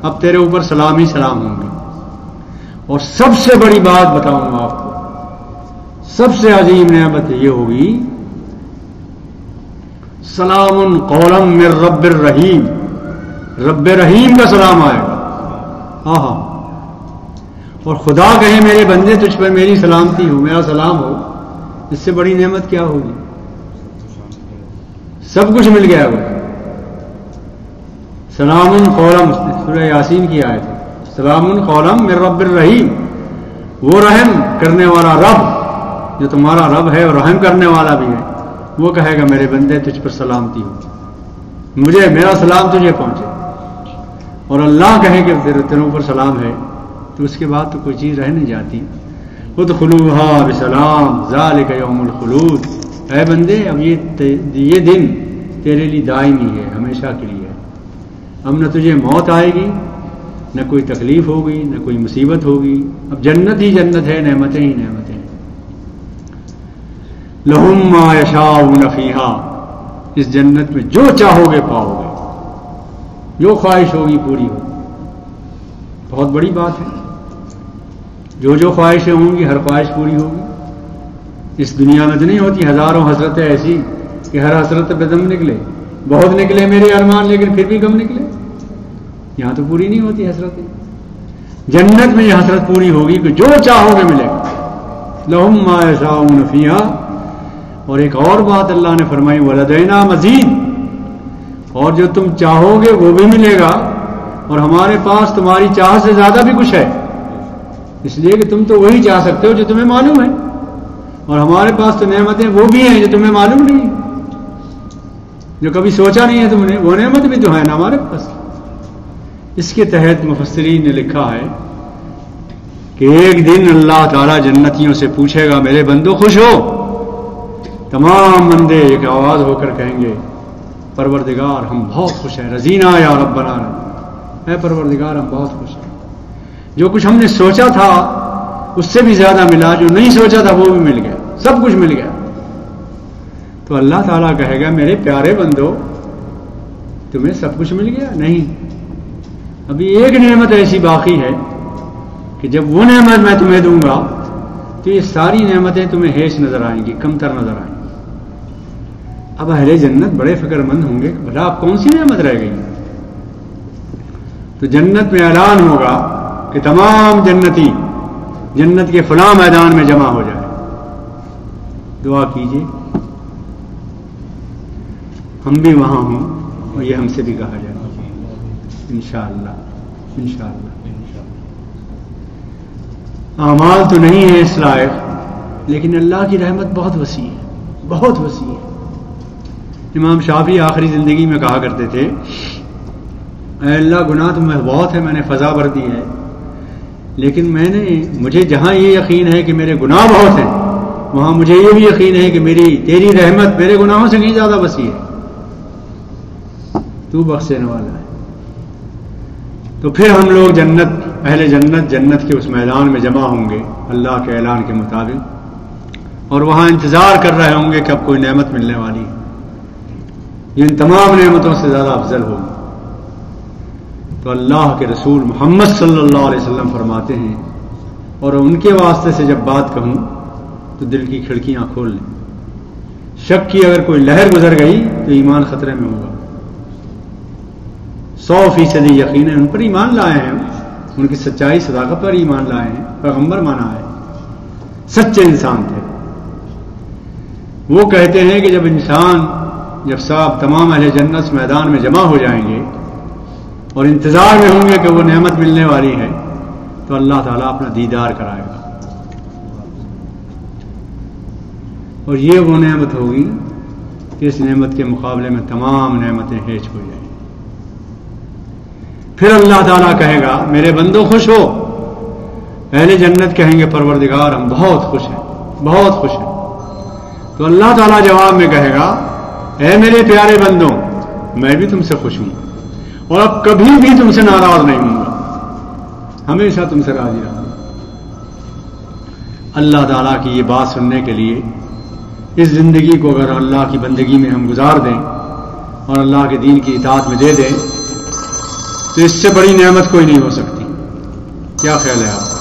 اب تیرے اوپر سلام ہی سلام ہوں گے. اور سب سے بڑی بات بتاؤں گا آپ کو، سب سے عظیم نعمت یہ ہوگی، سلام قولا من رب الرحیم. رب رحیم کا سلام آئے گا. اور خدا کہے میرے بندے تجھ پر میری سلامتی ہو، میرا سلام ہو، اس سے بڑی نعمت کیا ہوگی؟ سب کچھ مل گیا وہ. سلام قولا، سورہ یاسین کی آیت ہے، سلام قولا من رب الرحیم. وہ رحم کرنے والا رب جو تمہارا رب ہے اور رحم کرنے والا بھی ہے، وہ کہے گا میرے بندے تجھ پر سلامتی ہو، مجھے میرا سلام تجھے پہنچے. اور اللہ کہے کہ تیروں پر سلام ہے، تو اس کے بعد تو کوئی چیز رہ نہیں جاتی. ادخلوها بسلام ذالک یوم الخلود. اے بندے اب یہ دن تیرے لیے دائمی ہے، ہمیشہ کے لیے ہے. اب نہ تجھے موت آئے گی، نہ کوئی تکلیف ہوگی، نہ کوئی مصیبت ہوگی. اب جنت ہی جنت ہے، نعمتیں ہی نعمتیں ہیں. لہم ما یشاؤون فیہا. اس جنت میں جو چاہو گے پاؤ گے، جو خواہش ہوگی پوری ہوگی. بہت بڑی بات ہے. جو خواہشیں ہوں گی ہر خواہش پوری ہوگی. اس دنیا میں تو نہیں ہوتی ہزاروں حسرتیں ایسی کہ ہر حسرت پہ دم نکلے. بہت نکلے میرے ارمان لیکن پھر بھی کم نکلے. یہاں تو پوری نہیں ہوتی حسرتیں. جنت میں یہ حسرت پوری ہوگی کہ جو چاہو گے ملے گا. لہم ما یشاؤون فیہا. اور ایک اور بات اللہ نے فرمائی، ولدینا مزید. اور جو تم چاہو گے وہ بھی ملے گا، اور ہمارے پاس تمہاری چاہت سے زیادہ بھی کچھ ہے. اس لیے کہ تم تو وہی چاہ سکتے ہو جو تمہیں معلوم ہے، اور ہمارے پاس تو نعمتیں وہ بھی ہیں جو تمہیں معلوم نہیں، جو کبھی سوچا نہیں ہے تم نے. وہ نعمت بھی تو ہے نا ہمارے پاس. اس کے تحت مفسرین نے لکھا ہے کہ ایک دن اللہ تعالیٰ جنتیوں سے پوچھے گا میرے بندو خوش ہو. تمام بندے ایک آواز ہو کر کہیں گے پروردگار ہم بہت خوش ہیں. رضینا یا ربنا. اے پروردگار ہم بہت خوش ہیں. جو کچھ ہم نے سوچا تھا اس سے بھی زیادہ ملا، جو نہیں سوچا تھا وہ بھی مل گیا، سب کچھ مل گیا. تو اللہ تعالیٰ کہے گا میرے پیارے بندو تمہیں سب کچھ مل گیا؟ نہیں، ابھی ایک نعمت ایسی باقی ہے کہ جب وہ نعمت میں تمہیں دوں گا تو یہ ساری نعمتیں تمہیں ہیچ نظر آئیں گی، کمتر نظر آئیں گی. اب اہل جنت بڑے فکر مند ہوں گے بھلا اب کون سی نعمت رہ گئی. تو جنت میں اعلان ہوگا کہ تمام جنتی جنت کے فلاں میدان میں جمع ہو جائے. دعا کیجیے ہم بھی وہاں ہوں اور یہ ہم سے بھی کہا جائے انشاءاللہ. انشاءاللہ اعمال تو نہیں ہے اس لائق، لیکن اللہ کی رحمت بہت وسیع ہے، بہت وسیع ہے. امام شافعی آخری زندگی میں کہا کرتے تھے اے اللہ گناہ تو بہت ہے، میں نے فضا بھر دی ہے، لیکن مجھے جہاں یہ یقین ہے کہ میرے گناہ بہت ہیں وہاں مجھے یہ بھی یقین ہے کہ تیری رحمت میرے گناہوں سے نہیں زیادہ وسیع ہے، تو بخشنے والا ہے. تو پھر ہم لوگ اہل جنت کے اس میدان میں جمع ہوں گے اللہ کے اعلان کے مطابق، اور وہاں انتظار کر رہے ہوں گے کہ اب کوئی نعمت ملنے والی ہے ان تمام نعمتوں سے زیادہ افضل ہوگی. تو اللہ کے رسول محمد صلی اللہ علیہ وسلم فرماتے ہیں، اور ان کے واسطے سے جب بات کہوں تو دل کی کھڑکیاں کھول لیں. شک کی اگر کوئی لہر گزر گئی تو ایمان خطرے میں ہوگا. 100% یقین ہے ان پر ایمان لائے ہیں، ان کی سچائی صداقت پر ایمان لائے ہیں، پیغمبر مانا ہے، سچے انسان تھے. وہ کہتے ہیں کہ جب صاحب تمام اہل جنت میدان میں جمع ہو جائیں گے اور انتظار میں ہوں گے کہ وہ نعمت ملنے والی ہے تو اللہ تعالیٰ اپنا دیدار کرائے گا، اور یہ وہ نعمت ہوگی کہ اس نعمت کے مقابلے میں تمام نعمتیں ہیچ ہو جائیں. پھر اللہ تعالیٰ کہے گا میرے بندو خوش ہو. اہل جنت کہیں گے پروردگار ہم بہت خوش ہیں، بہت خوش ہیں. تو اللہ تعالیٰ جواب میں کہے گا اے میرے پیارے بندوں میں بھی تم سے خوش ہوں اور اب کبھی بھی تم سے ناراض نہیں ہوں گا، ہمیشہ تم سے راضی رہوں گا. اللہ تعالیٰ کی یہ بات سننے کے لیے اس زندگی کو اگر اللہ کی بندگی میں ہم گزار دیں اور اللہ کے دین کی اطاعت میں دے دیں تو اس سے بڑی نعمت کوئی نہیں ہو سکتی. کیا خیال ہے آپ کا؟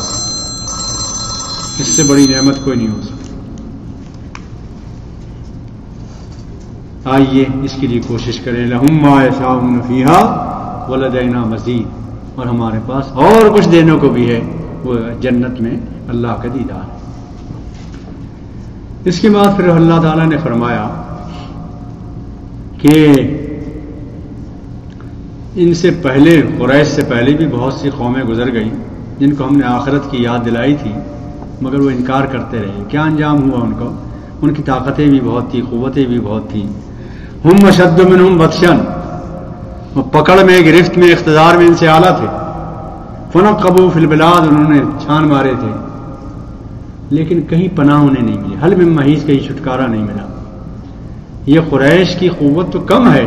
اس سے بڑی نعمت کوئی نہیں ہو سکتی. آئیے اس کے لیے کوشش کریں. لہم ما یشاؤون فیہا ولدینا مزید. اور ہمارے پاس اور کچھ دینے کو بھی ہے، وہ جنت میں اللہ کا دیدار ہے۔ اس کے بعد پھر اللہ تعالیٰ نے فرمایا کہ ان سے پہلے، قریش سے پہلے بھی بہت سی قومیں گزر گئیں جن کو ہم نے آخرت کی یاد دلائی تھی، مگر وہ انکار کرتے رہے۔ کیا انجام ہوا ان کو؟ ان کی طاقتیں بھی بہت تھیں، قوتیں بھی بہت تھیں۔ ہم اشد منہم بطشن، وہ پکڑ میں، گرفت میں، اقتدار میں ان سے اعلیٰ تھے۔ فنقبوا فی البلاد، انہوں نے چھان مارے تھے، لیکن کہیں پناہ انہیں نہیں ملی، حل من محیص، کہیں چھٹکارا نہیں ملا۔ یہ قریش کی قوت تو کم ہے،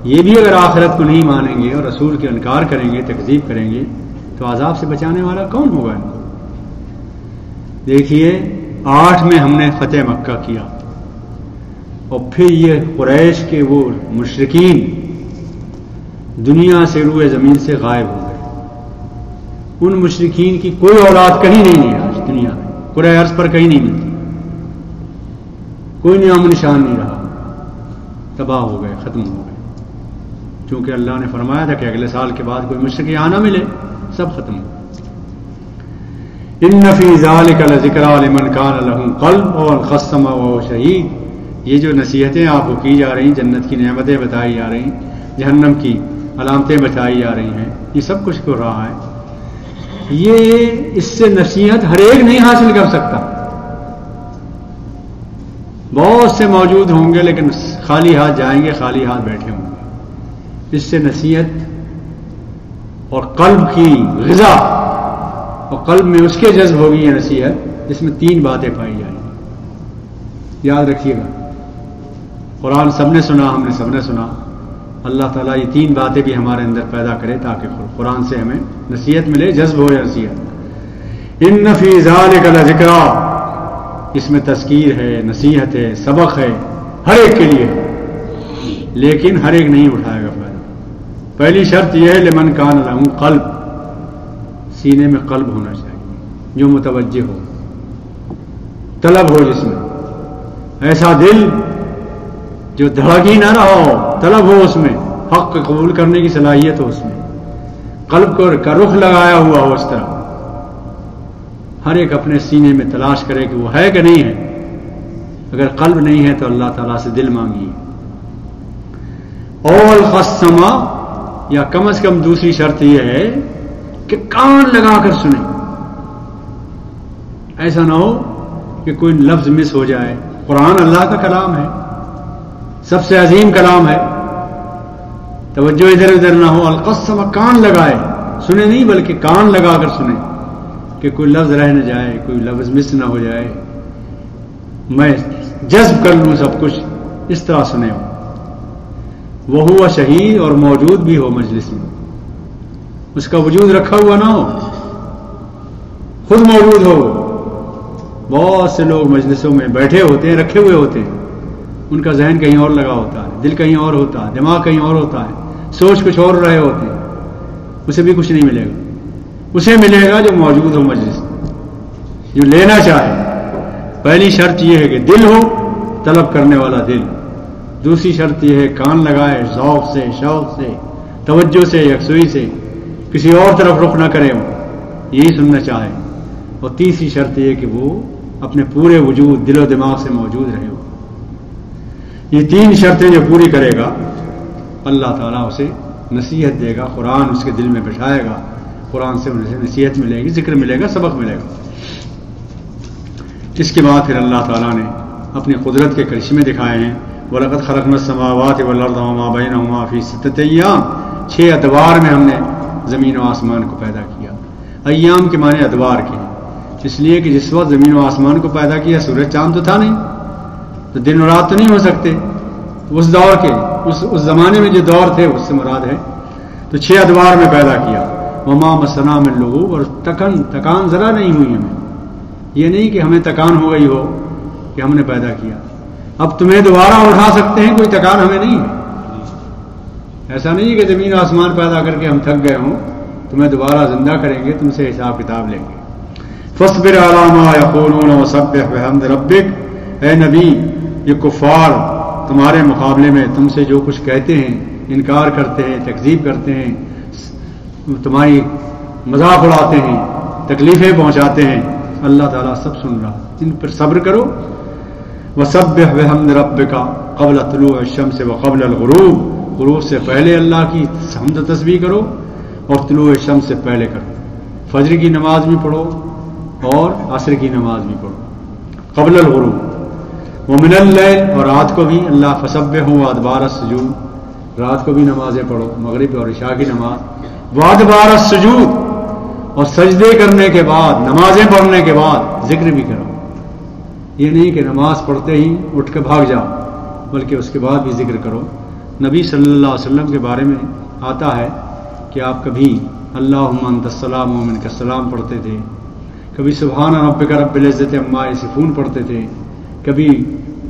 یہ بھی اگر آخرت کو نہیں مانیں گے اور رسول کے انکار کریں گے، تکذیب کریں گے، تو عذاب سے بچانے والا کون ہوگا ان کو؟ دیکھیے 8 میں ہم نے فتح مکہ کیا، اور پھر یہ قریش کے وہ مشرکین دنیا سے، روئے زمین سے غائب ہو گئے۔ ان مشرکین کی کوئی اولاد کہیں نہیں ہے آج دنیا میں، کرۂ ارض پر کہیں نہیں ملتی، کوئی نام نشان نہیں رہا، تباہ ہو گئے، ختم ہو گئے۔ چونکہ اللہ نے فرمایا تھا کہ اگلے سال کے بعد کوئی مشرک یہاں نہ ملے، سب ختم ہو گئے۔ ان فی ذلک لذکریٰ لمن کان لہ قلب وانقسم وہو شہید، یہ جو نصیحتیں آپ کو کی جا رہی ہیں، جنت کی نعمتیں بتائی جا رہی ہیں، جہنم کی علامتیں بتائی جا رہی ہیں، یہ سب کچھ ہو رہا ہے۔ یہ اس سے نصیحت ہر ایک نہیں حاصل کر سکتا، بہت سے موجود ہوں گے لیکن خالی ہاتھ جائیں گے، خالی ہاتھ بیٹھے ہوں گے۔ اس سے نصیحت اور قلب کی غذا اور قلب میں اس کے جذب ہوگی یہ نصیحت، جس میں 3 باتیں پائی جائیں گی۔ یاد رکھیے گا، قرآن سب نے سنا، ہم نے سب نے سنا، اللہ تعالیٰ یہ 3 باتیں بھی ہمارے اندر پیدا کرے تاکہ قرآن سے ہمیں نصیحت ملے، جذب ہو یا نصیحت۔ ان فی ذلک لذکریٰ، اس میں تذکیر ہے، نصیحت ہے، سبق ہے، ہر ایک کے لیے، لیکن ہر ایک نہیں اٹھائے گا فائدہ۔ پہلی شرط یہ ہے لمن کان لہ قلب، سینے میں قلب ہونا چاہیے جو متوجہ ہو، طلب ہو جس میں، ایسا دل جو دھڑک ہی نہ رہا ہو، طلب ہو اس میں، حق قبول کرنے کی صلاحیت ہو اس میں، قلب کا رخ لگایا ہوا ہو اس طرح۔ ہر ایک اپنے سینے میں تلاش کرے کہ وہ ہے کہ نہیں ہے، اگر قلب نہیں ہے تو اللہ تعالیٰ سے دل مانگیے۔ اور خصما، یا کم از کم دوسری شرط یہ ہے کہ کان لگا کر سنیں، ایسا نہ ہو کہ کوئی لفظ مس ہو جائے۔ قرآن اللہ کا کلام ہے، سب سے عظیم کلام ہے، توجہ ادھر ادھر نہ ہو۔ القسم، کان لگائے، سنے نہیں بلکہ کان لگا کر سنیں کہ کوئی لفظ رہ نہ جائے، کوئی لفظ مس نہ ہو جائے، میں جذب کر لوں سب کچھ، اس طرح سنے ہو۔ وہ ہوا شہید، اور موجود بھی ہو مجلس میں، اس کا وجود رکھا ہوا نہ ہو، خود موجود ہو۔ بہت سے لوگ مجلسوں میں بیٹھے ہوتے ہیں، رکھے ہوئے ہوتے ہیں، ان کا ذہن کہیں اور لگا ہوتا ہے، دل کہیں اور ہوتا ہے، دماغ کہیں اور ہوتا ہے، سوچ کچھ اور رہے ہوتے ہیں، اسے بھی کچھ نہیں ملے گا۔ اسے ملے گا جو موجود ہو مجلس، جو لینا چاہے۔ پہلی شرط یہ ہے کہ دل ہو، طلب کرنے والا دل۔ دوسری شرط یہ ہے کان لگائے، ذوق سے، شوق سے، توجہ سے، یکسوئی سے، کسی اور طرف رخ نہ کرے، وہ یہی سننا چاہے۔ اور تیسری شرط یہ کہ وہ اپنے پورے وجود، دل و دماغ سے موجود رہے ہو۔ یہ 3 شرطیں جو پوری کرے گا، اللہ تعالیٰ اسے نصیحت دے گا، قرآن اس کے دل میں بٹھائے گا، قرآن سے انہیں نصیحت ملے گی، ذکر ملے گا، سبق ملے گا۔ اس کے بعد پھر اللہ تعالیٰ نے اپنی قدرت کے کرشمے دکھائے ہیں۔ وَلَقَدْ خَلَقْنَا السَّمَاوَاتِ وَالْأَرْضَ وَمَا بَيْنَهُمَا فِي سِتَّةِ أَيَّامٍ، 6 ادوار میں ہم نے زمین و آسمان کو پیدا کیا۔ ایام کے معنی ادوار کے، اس لیے کہ جس وقت زمین و آسمان کو پیدا کیا سورج چاند تو تھا نہیں، تو دن و رات تو نہیں ہو سکتے اس دور کے، اس زمانے میں جو دور تھے اس سے مراد ہے، تو 6 ادوار میں پیدا کیا۔ وما مسنا من لغوب، اور تکان ذرا نہیں ہوئی ہمیں، یہ نہیں کہ ہمیں تکان ہو گئی ہو کہ ہم نے پیدا کیا، اب تمہیں دوبارہ اٹھا سکتے ہیں، کوئی تکان ہمیں نہیں ہے۔ ایسا نہیں کہ زمین آسمان پیدا کر کے ہم تھک گئے ہوں، تمہیں دوبارہ زندہ کریں گے، تم سے حساب کتاب لیں گے۔ فاصبر علی ما یقولون وسبح بحمد ربک، اے نبی یہ کفار تمہارے مقابلے میں تم سے جو کچھ کہتے ہیں، انکار کرتے ہیں، تکذیب کرتے ہیں، تمہاری مذاق اڑاتے ہیں، تکلیفیں پہنچاتے ہیں، اللہ تعالیٰ سب سن رہا، ان پر صبر کرو. وسبح بحمد ربک قبل طلوع الشمس وقبل الغروب، غروب سے پہلے اللہ کی حمد و تسبیح کرو اور طلوع شمس سے پہلے کرو. فجر کی نماز بھی پڑھو اور عصر کی نماز بھی پڑھو قبل الغروب. ومن اللیل، اور رات کو بھی اللہ فسبحوا وادبار السجود، رات کو بھی نمازیں پڑھو، مغرب اور عشاء کی نماز. وادبار السجود، اور سجدے کرنے کے بعد، نمازیں پڑھنے کے بعد ذکر بھی کرو. یہ نہیں کہ نماز پڑھتے ہی اٹھ کے بھاگ جاؤ، بلکہ اس کے بعد بھی ذکر کرو. نبی صلی اللہ علیہ وسلم کے بارے میں آتا ہے کہ آپ کبھی اللہم انت السلام و منک السلام پڑھتے تھے، کبھی سبحان ربک رب العزت عما یصفون پڑھتے تھے، کبھی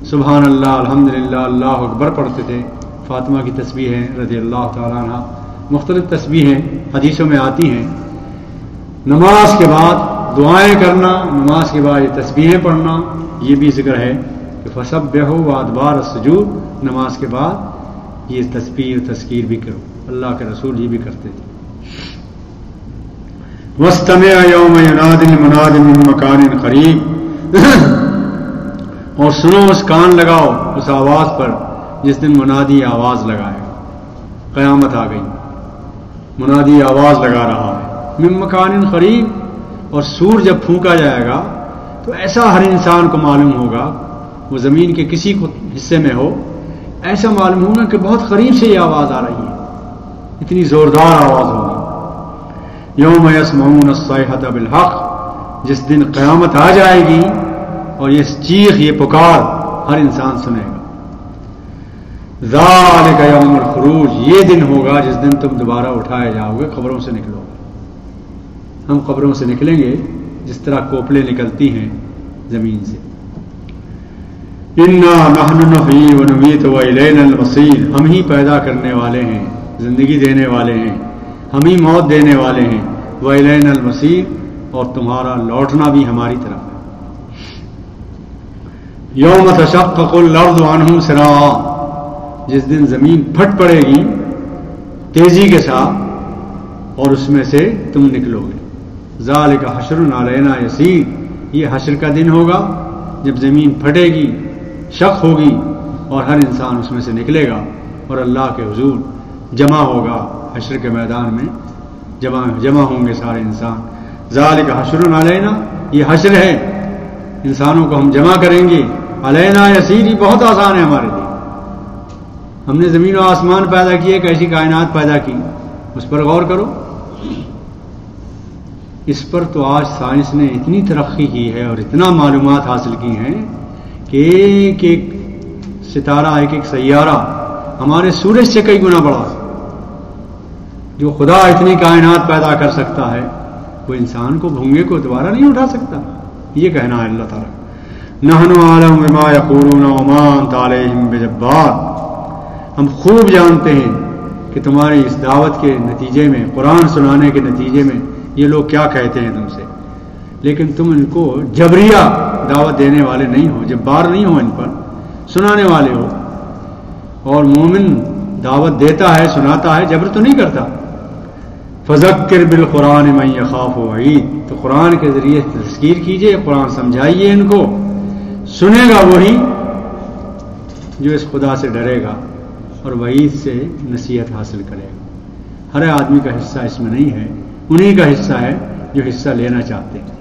سبحان اللہ الحمدللہ اللہ اکبر پڑھتے تھے. فاطمہ کی تسبیح ہے رضی اللہ تعالیٰ عنہ، مختلف تسبیحیں حدیثوں میں آتی ہیں. نماز کے بعد دعائیں کرنا، نماز کے بعد یہ تسبیحیں پڑھنا، یہ بھی ذکر ہے کہ فسبحوا وادبار السجود، نماز کے بعد یہ تسبیح تذکیر بھی کرو. اللہ کے رسول یہ بھی کرتے تھے. واستمع یوم ینادی المناد من مکان قریب، اور سنو، اس کان لگاؤ اس آواز پر جس دن منادی آواز لگائے گا. قیامت آ گئی، منادی آواز لگا رہا ہے من مکان قریب. اور سور جب پھونکا جائے گا تو ایسا ہر انسان کو معلوم ہوگا، وہ زمین کے کسی کو حصے میں ہو، ایسا معلوم ہوگا کہ بہت قریب سے یہ آواز آ رہی ہے، اتنی زوردار آواز ہوگی. یوم یسمعون الصیحۃ بالحق، جس دن قیامت آ جائے گی اور یہ چیخ، یہ پکار ہر انسان سنے گا. ذالک یوم الخروج، یہ دن ہوگا جس دن تم دوبارہ اٹھائے جاؤ گے، قبروں سے نکلو گے. ہم قبروں سے نکلیں گے جس طرح کوپلیں نکلتی ہیں زمین سے. انا نحن نحیی ونمیت والینا المصیر، ہم ہی پیدا کرنے والے ہیں، زندگی دینے والے ہیں، ہم ہی موت دینے والے ہیں. والینا المصیر، اور تمہارا لوٹنا بھی ہماری طرف ہے. یوم تشقق الارض عنہم سراعا، جس دن زمین پھٹ پڑے گی تیزی کے ساتھ اور اس میں سے تم نکلو گے. ذالک حشر علینا یسیر، یہ حشر کا دن ہوگا جب زمین پھٹے گی، شق ہوگی اور ہر انسان اس میں سے نکلے گا اور اللہ کے حضور جمع ہوگا. حشر کے میدان میں جمع ہوں گے سارے انسان. ذالک حشر علینا، یہ حشر ہے، انسانوں کو ہم جمع کریں گے. علینا یسیر، یہ بہت آسان ہے ہمارے لیے. ہم نے زمین و آسمان پیدا کیے، ایک ایسی کائنات پیدا کی، اس پر غور کرو. اس پر تو آج سائنس نے اتنی ترقی کی ہے اور اتنا معلومات حاصل کی ہیں کہ ایک ایک ستارہ، ایک ایک سیارہ ہمارے سورج سے کئی گنا بڑا. جو خدا اتنی کائنات پیدا کر سکتا ہے وہ انسان کو بھونگے کو دوبارہ نہیں اٹھا سکتا. یہ کہنا ہے اللہ تعالیٰ. نحن اعلم بما یقولون وما انت علیہم بجبار، ہم خوب جانتے ہیں کہ تمہاری اس دعوت کے نتیجے میں، قرآن سنانے کے نتیجے میں یہ لوگ کیا کہتے ہیں تم سے، لیکن تم ان کو جبریہ دعوت دینے والے نہیں ہو، جبار نہیں ہو، ان پر سنانے والے ہو. اور مومن دعوت دیتا ہے، سناتا ہے، جبر تو نہیں کرتا. فذکر بالقرآن من یخاف وعید، تو قرآن کے ذریعے تذکیر کیجئے، قرآن سمجھائیے ان کو. سنے گا وہی جو اس خدا سے ڈرے گا اور وعید سے نصیحت حاصل کرے گا. ہر آدمی کا حصہ اس میں نہیں ہے، انہی کا حصہ ہے جو حصہ لینا چاہتے ہیں.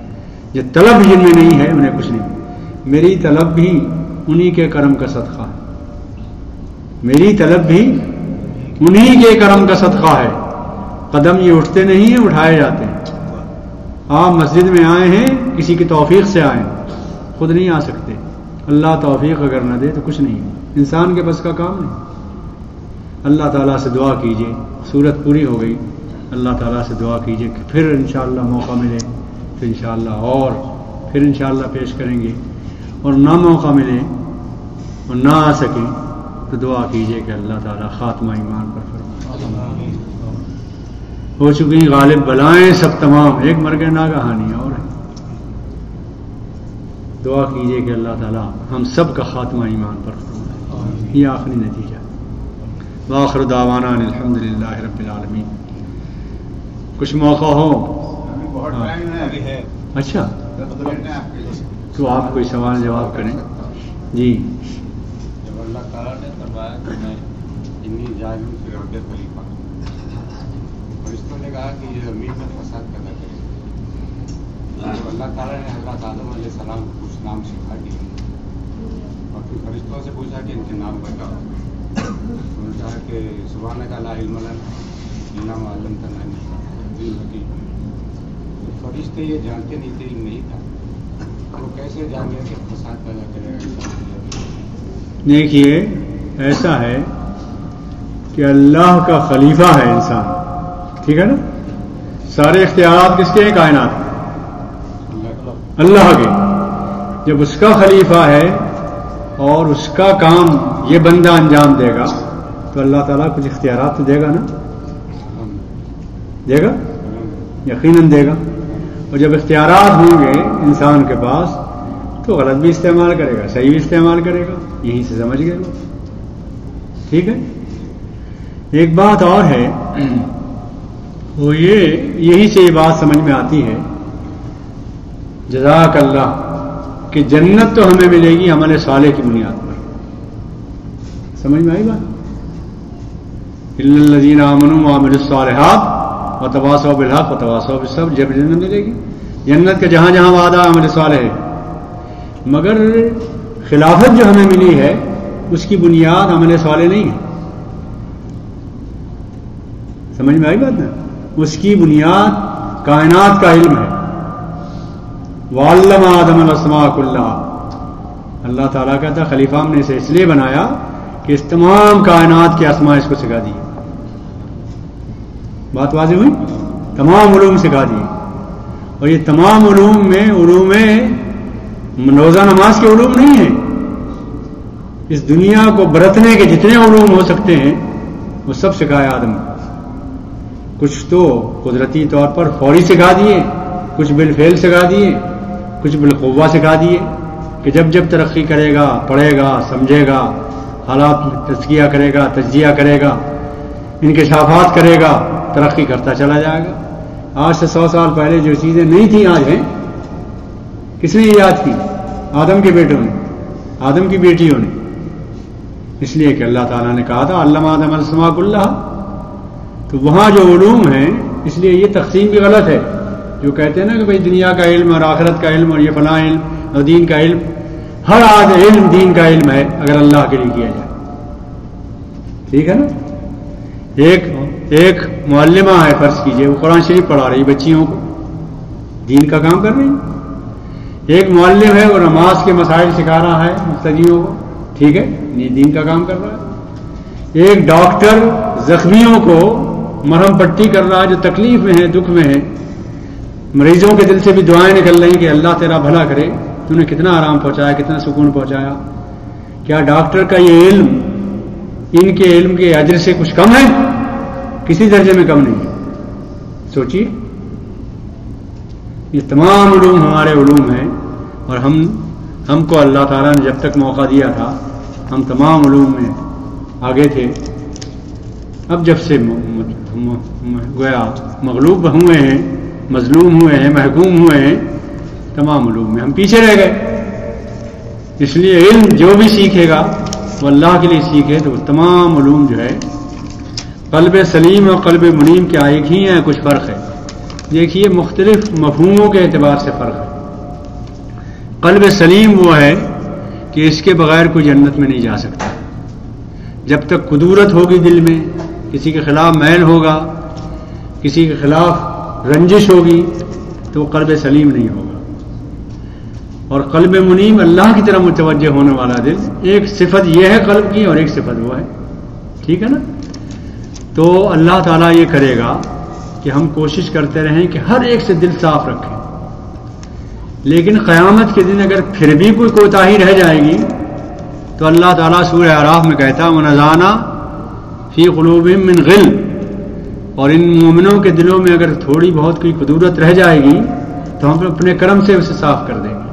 یہ طلب جن میں نہیں ہے انہیں کچھ نہیں. میری طلب بھی انہی کے کرم کا صدقہ ہے، میری طلب بھی انہی کے کرم کا صدقہ ہے. قدم یہ اٹھتے نہیں ہیں، اٹھائے جاتے ہیں. آپ مسجد میں آئے ہیں کسی کی توفیق سے آئے ہیں، خود نہیں آ سکتے. اللہ توفیق اگر نہ دے تو کچھ نہیں، انسان کے بس کا کام نہیں. اللہ تعالیٰ سے دعا کیجئے. صورت پوری ہو گئی، اللہ تعالیٰ سے دعا کیجئے کہ پھر انشاءاللہ موقع ملے تو انشاءاللہ اور پھر انشاءاللہ پیش کریں گے، اور نہ موقع ملے اور نہ آ سکیں تو دعا کیجئے کہ اللہ تعالیٰ خاتمہ ایمان پر فرمائے. ہو چکی غالب بلائیں سب تمام، ایک مرگ ناگہانی اور ہے. دعا کیجئے کہ اللہ تعالیٰ ہم سب کا خاتمہ ایمان پر فرمائے. یہ آخری نتیجہ. وآخر دعوانا الحمدللہ رب العالمین. کچھ موقع ہو بہت ٹائم ہے ابھی ہے. اچھا تو آپ کوئی سوال جواب کریں. جی جب اللہ تعالیٰ نے فرمایا کہ میں انی جاعل فی الارض خلیفہ، فرشتوں نے کہا کہ یہ زمین میں فساد پیدا کرے. تو اللہ تعالیٰ نے حضرت آدم علیہ السلام کو کچھ نام سکھا دیے اور پھر فرشتوں سے پوچھا کہ ان کے نام بتاؤ. انہوں نے کہا کہ سبحانک لا علم لنا الا ما علمتنا انک انت الحکیم. فرشتے یہ جانتے نہیں تھے، علم نہیں تھا، وہ کیسے جان گئے کہ فساد پیدا کرے گا؟ دیکھیے ایسا ہے کہ اللہ کا خلیفہ ہے انسان، ٹھیک ہے نا. سارے اختیارات کس کے ہیں؟ کائنات اللہ کے. جب اس کا خلیفہ ہے اور اس کا کام یہ بندہ انجام دے گا تو اللہ تعالیٰ کچھ اختیارات تو دے گا نا، دے گا، یقیناً دے گا. اور جب اختیارات ہوں گے انسان کے پاس تو غلط بھی استعمال کرے گا، صحیح بھی استعمال کرے گا. یہیں سے سمجھ گئے لوگ. ٹھیک ہے. ایک بات اور ہے، وہ یہی سے یہ بات سمجھ میں آتی ہے جزاک اللہ کہ جنت تو ہمیں ملے گی عمل صالح کی بنیاد پر. سمجھ میں آئی بات؟ الا الذین آمنوا وعملوا الصالحات وتواصوا بالحق وتواصوا بالصبر. جب جنت ملے گی، جنت کا جہاں جہاں وعدہ عمل صالح ہے، مگر خلافت جو ہمیں ملی ہے اس کی بنیاد عمل صالح نہیں ہے. سمجھ میں آئی بات نا؟ اس کی بنیاد کائنات کا علم ہے. وعلم آدم الاسماء كلها. اللہ تعالیٰ کہتا خلیفہ ہم نے اسے اس لیے بنایا کہ اس تمام کائنات کے اسماء اس کو سکھا دیے. بات واضح ہوئی؟ تمام علوم سکھا دیے. اور یہ تمام علوم میں علوم روزہ نماز کے علوم نہیں ہیں. اس دنیا کو برتنے کے جتنے علوم ہو سکتے ہیں وہ سب سکھایا آدم کو. کچھ تو قدرتی طور پر فوری سکھا دیے، کچھ بالفعل سکھا دیے، کچھ بالقوہ سکھا دیے کہ جب جب ترقی کرے گا، پڑھے گا، سمجھے گا، حالات میں تزکیہ کرے گا، تجزیہ کرے گا، انکشافات کرے گا، ترقی کرتا چلا جائے گا. آج سے 100 سال پہلے جو چیزیں نہیں تھیں آج ہیں. کس نے ایجاد کی؟ آدم کے بیٹوں نے، آدم کی بیٹیوں نے. اس لیے کہ اللہ تعالیٰ نے کہا تھا علم آدم الاسماء كلها. تو وہاں جو علوم ہیں، اس لیے یہ تقسیم بھی غلط ہے. جو کہتے ہیں نا کہ بھئی دنیا کا علم اور آخرت کا علم اور یہ فلاں علم اور دین کا علم، ہر آدھ علم دین کا علم ہے اگر اللہ کے لیے کیا جائے. ٹھیک ہے نا. ایک معلمہ ہے فرض کیجئے، وہ قرآن شریف پڑھا رہی بچیوں کو، دین کا کام کر رہی. ایک معلم ہے وہ نماز کے مسائل سکھا رہا ہے مقتدیوں کو، ٹھیک ہے، یہ دین کا کام کر رہا ہے. ایک ڈاکٹر زخمیوں کو مرہم پٹی کر رہا ہے جو تکلیف میں ہے، دکھ میں ہے. مریضوں کے دل سے بھی دعائیں نکل رہی کہ اللہ تیرا بھلا کرے، تو نے کتنا آرام پہنچایا، کتنا سکون پہنچایا. کیا ڈاکٹر کا یہ علم ان کے علم کے اجر سے کچھ کم ہے؟ کسی درجے میں کم نہیں ہے. سوچیے، یہ تمام علوم ہمارے علوم ہیں اور ہم کو اللہ تعالیٰ نے جب تک موقع دیا تھا ہم تمام علوم میں آگے تھے. اب جب سے گویا مغلوب ہوئے ہیں، مظلوم ہوئے ہیں، محکوم ہوئے ہیں، تمام علوم میں ہم پیچھے رہ گئے. اس لیے علم جو بھی سیکھے گا وہ اللہ کے لیے سیکھے تو تمام علوم جو ہے قلب سلیم اور قلب منیم کے ایک ہی ہیں، کچھ فرق ہے. دیکھیے مختلف مفہوموں کے اعتبار سے فرق ہے. قلب سلیم وہ ہے کہ اس کے بغیر کوئی جنت میں نہیں جا سکتا. جب تک قدورت ہوگی دل میں، کسی کے خلاف میل ہوگا، کسی کے خلاف رنجش ہوگی تو وہ قلب سلیم نہیں ہوگا. اور قلب منیم اللہ کی طرف متوجہ ہونے والا دل، ایک صفت یہ ہے قلب کی اور ایک صفت وہ ہے. ٹھیک ہے نا. تو اللہ تعالیٰ یہ کرے گا کہ ہم کوشش کرتے رہیں کہ ہر ایک سے دل صاف رکھیں. لیکن قیامت کے دن اگر پھر بھی کوئی کوتاہی رہ جائے گی تو اللہ تعالیٰ سورہ اعراف میں کہتا وَنَزَعْنَا فِي قُلُوبِهِم مِّن غِلٍّ. اور ان مومنوں کے دلوں میں اگر تھوڑی بہت کوئی قدورت رہ جائے گی تو ہم اپنے کرم سے اسے صاف کر دیں گے.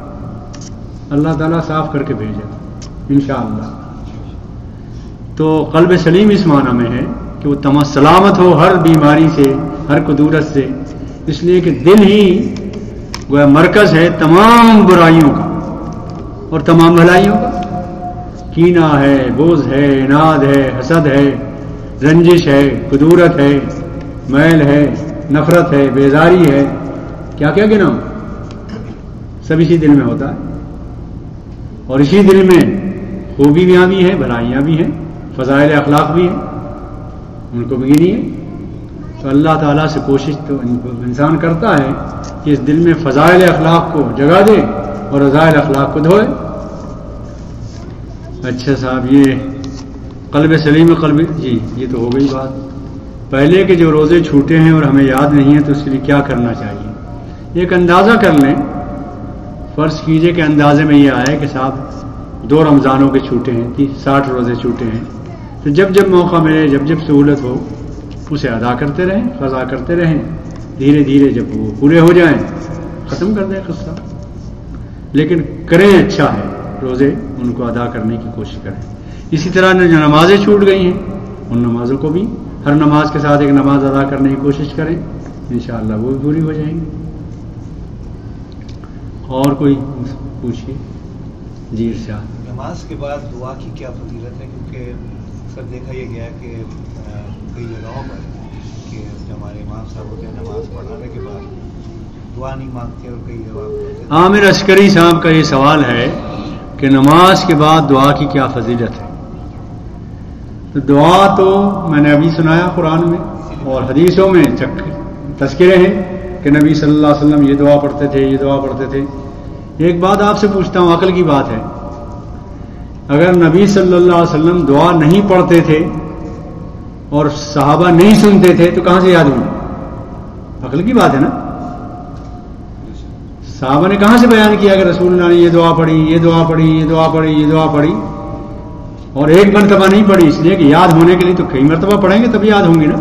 اللہ تعالیٰ صاف کر کے بھیجے گا انشاءاللہ. تو قلب سلیم اس معنی میں ہے کہ وہ سلامت ہو ہر بیماری سے، ہر قدورت سے. اس لیے کہ دل ہی گویا مرکز ہے تمام برائیوں کا اور تمام بھلائیوں کا. کینہ ہے، بغض ہے، عناد ہے، حسد ہے، رنجش ہے، کدورت ہے، میل ہے، نفرت ہے، بیزاری ہے، کیا کیا گنا سب اسی دل میں ہوتا ہے. اور اسی دل میں خوبیاں بھی ہیں، بھلائیاں بھی ہیں، فضائل اخلاق بھی ہیں، ان کو بھی گنی ہے. تو اللہ تعالیٰ سے کوشش تو انسان کرتا ہے کہ اس دل میں فضائل اخلاق کو جگہ دے اور رذائل اخلاق کو دھوئے. اچھا صاحب، یہ قلب سلیم قلب، جی یہ تو ہو گئی بات. پہلے کے جو روزے چھوٹے ہیں اور ہمیں یاد نہیں ہے تو اس کے لیے کیا کرنا چاہیے؟ ایک اندازہ کر لیں. فرض کیجئے کہ اندازے میں یہ آیا کہ صاحب 2 رمضانوں کے چھوٹے ہیں، 60 روزے چھوٹے ہیں، تو جب جب موقع ملے، جب جب سہولت ہو، اسے ادا کرتے رہیں، قضا کرتے رہیں. دھیرے دھیرے جب وہ پورے ہو جائیں ختم کر دیں قصہ. لیکن کریں اچھا ہے، روزے ان کو ادا کرنے کی کوشش کریں. اسی طرح جو نمازیں چھوٹ گئی ہیں ان نمازوں کو بھی ہر نماز کے ساتھ ایک نماز ادا کرنے کی کوشش کریں، انشاءاللہ وہ بھی پوری ہو جائیں گی. اور کوئی پوچھیے. جی ارشاد. نماز کے بعد دعا کی کیا فضیلت ہے؟ کیونکہ اکثر دیکھا یہ گیا کہ کئی جگہوں پر کہ جو ہمارے امام صاحب ہوتے ہیں نماز پڑھانے کے بعد دعا نہیں مانگتے، اور کئی جگہ عامر عسکری صاحب کا یہ سوال ہے کہ نماز کے بعد دعا کی کیا فضیلت ہے. تو دعا تو میں نے ابھی سنایا قرآن میں اور حدیثوں میں تذکرے ہیں کہ نبی صلی اللہ علیہ وسلم یہ دعا پڑھتے تھے، یہ دعا پڑھتے تھے. ایک بات آپ سے پوچھتا ہوں، عقل کی بات ہے، اگر نبی صلی اللہ علیہ وسلم دعا نہیں پڑھتے تھے اور صحابہ نہیں سنتے تھے تو کہاں سے یاد ہوئی؟ عقل کی بات ہے نا. صحابہ نے کہاں سے بیان کیا کہ رسول اللہ نے یہ دعا پڑھی، یہ دعا پڑھی، یہ دعا پڑھی، یہ دعا پڑھی، اور ایک مرتبہ نہیں پڑھی؟ اس لیے کہ یاد ہونے کے لیے تو کئی مرتبہ پڑھیں گے تب یاد ہوں گی نا.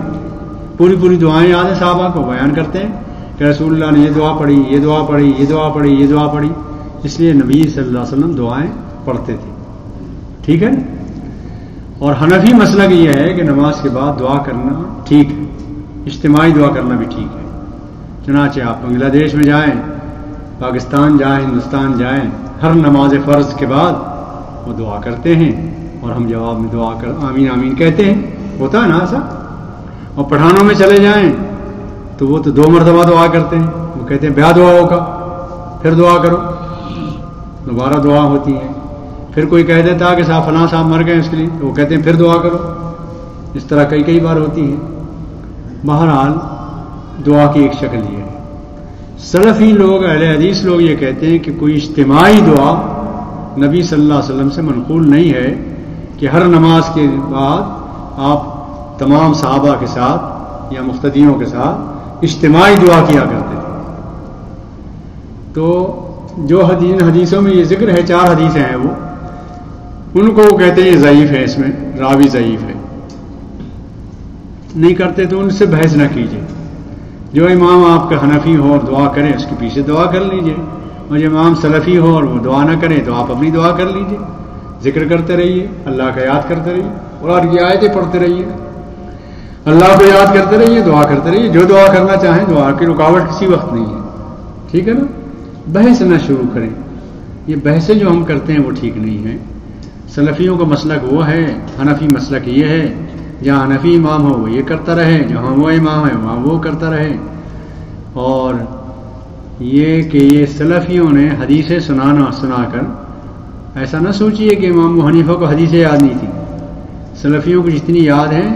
پوری پوری دعائیں یاد ہیں، صحابہ کو بیان کرتے ہیں کہ رسول اللہ نے یہ دعا پڑھی، یہ دعا پڑھی، یہ دعا پڑھی، یہ دعا پڑھی. اس لیے نبی صلی اللہ علیہ وسلم دعائیں پڑھتے تھے. ٹھیک ہے. اور حنفی مسلک یہ ہے کہ نماز کے بعد دعا کرنا ٹھیک ہے، اجتماعی دعا کرنا بھی ٹھیک ہے. چنانچہ آپ بنگلہ دیش میں جائیں، پاکستان جائیں، ہندوستان جائیں، ہر نماز فرض کے بعد وہ دعا کرتے ہیں اور ہم جواب میں دعا کر آمین آمین کہتے ہیں. ہوتا ہے نا ایسا. اور پٹھانوں میں چلے جائیں تو وہ تو 2 مرتبہ دعا کرتے ہیں. وہ کہتے ہیں بیا دعا ہوگا، پھر دعا کرو، دوبارہ دعا ہوتی ہے. پھر کوئی کہہ دیتا کہ صاحب فلاں صاحب مر گئے اس کے لیے، تو وہ کہتے ہیں پھر دعا کرو. اس طرح کئی بار ہوتی ہے. بہرحال دعا کی ایک شکل یہ ہے. سلفی لوگ، اہل حدیث لوگ یہ کہتے ہیں کہ کوئی اجتماعی دعا نبی صلی اللہ علیہ وسلم سے منقول نہیں ہے کہ ہر نماز کے بعد آپ تمام صحابہ کے ساتھ یا مقتدیوں کے ساتھ اجتماعی دعا کیا کرتے تھے. تو جو حدیثوں میں یہ ذکر ہے، 4 حدیثیں ہیں، وہ ان کو وہ کہتے ہیں یہ ضعیف ہے، اس میں راوی ضعیف ہے. نہیں کرتے تو ان سے بحث نہ کیجیے. جو امام آپ کا حنفی ہو اور دعا کرے اس کے پیچھے دعا کر لیجئے، اور جو امام سلفی ہو اور وہ دعا نہ کرے تو آپ اپنی دعا کر لیجئے. ذکر کرتے رہیے، اللہ کا یاد کرتے رہیے، اور یہ آیتیں پڑھتے رہیے، اللہ کو یاد کرتے رہیے، دعا کرتے رہیے. جو دعا کرنا چاہیں، دعا کی رکاوٹ کسی وقت نہیں ہے. ٹھیک ہے نا. بحث نہ شروع کریں. یہ بحثیں جو ہم کرتے ہیں وہ ٹھیک نہیں ہیں. سلفیوں کا مسلک وہ ہے، حنفی مسلک یہ ہے، جہاں حنفی امام ہو وہ یہ کرتا رہے، جہاں وہ امام ہے وہاں وہ کرتا رہے. اور یہ کہ یہ سلفیوں نے حدیثیں سنا کر ایسا نہ سوچیے کہ امام ابو حنیفہ کو حدیثیں یاد نہیں تھی. سلفیوں کو جتنی یاد ہیں،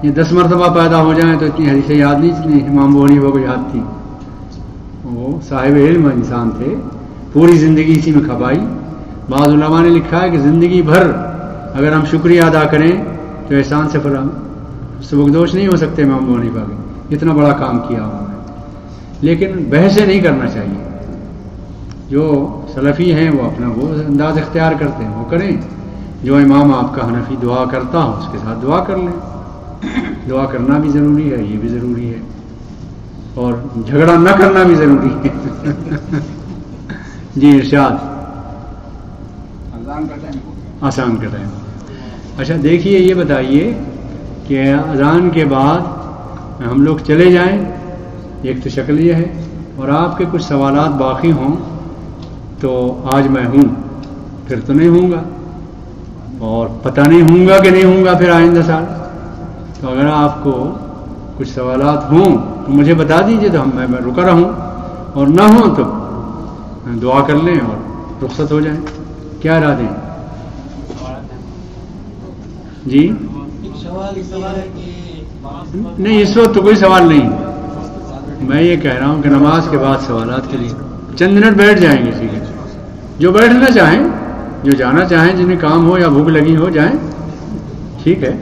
یہ 10 مرتبہ پیدا ہو جائیں تو اتنی حدیثیں یاد نہیں جتنی امام ابو حنیفہ کو یاد تھی. وہ صاحب علم انسان تھے، پوری زندگی اسی میں کھپائی. بعض علماء نے لکھا ہے کہ زندگی بھر اگر ہم شکریہ ادا کریں تو احسان سے سبکدوش نہیں ہو سکتے امام ابو حنیفہ کے، اتنا بڑا کام کیا انہوں نے. لیکن بحثیں نہیں کرنا چاہیے. جو سلفی ہیں وہ اپنا وہ انداز اختیار کرتے ہیں وہ کریں. جو امام آپ کا حنفی دعا کرتا ہو اس کے ساتھ دعا کر لیں. دعا کرنا بھی ضروری ہے، یہ بھی ضروری ہے، اور جھگڑا نہ کرنا بھی ضروری ہے. جی ارشاد. آسان کا ٹائم. اچھا دیکھیے، یہ بتائیے کہ اذان کے بعد ہم لوگ چلے جائیں ایک تو شکل یہ ہے، اور آپ کے کچھ سوالات باقی ہوں تو آج میں ہوں، پھر تو نہیں ہوں گا، اور پتہ نہیں ہوں گا کہ نہیں ہوں گا پھر آئندہ سال. تو اگر آپ کو کچھ سوالات ہوں تو مجھے بتا دیجئے، تو میں رکا رہوں، اور نہ ہوں تو دعا کر لیں اور رخصت ہو جائیں. کیا ارادے ہیں؟ جی نہیں، اس وقت تو کوئی سوال نہیں. میں یہ کہہ رہا ہوں کہ نماز کے بعد سوالات کے لیے چند منٹ بیٹھ جائیں گے. ٹھیک ہے، جو بیٹھنا چاہیں، جو جانا چاہیں، جنہیں کام ہو یا بھوک لگی ہو جائیں. ٹھیک ہے.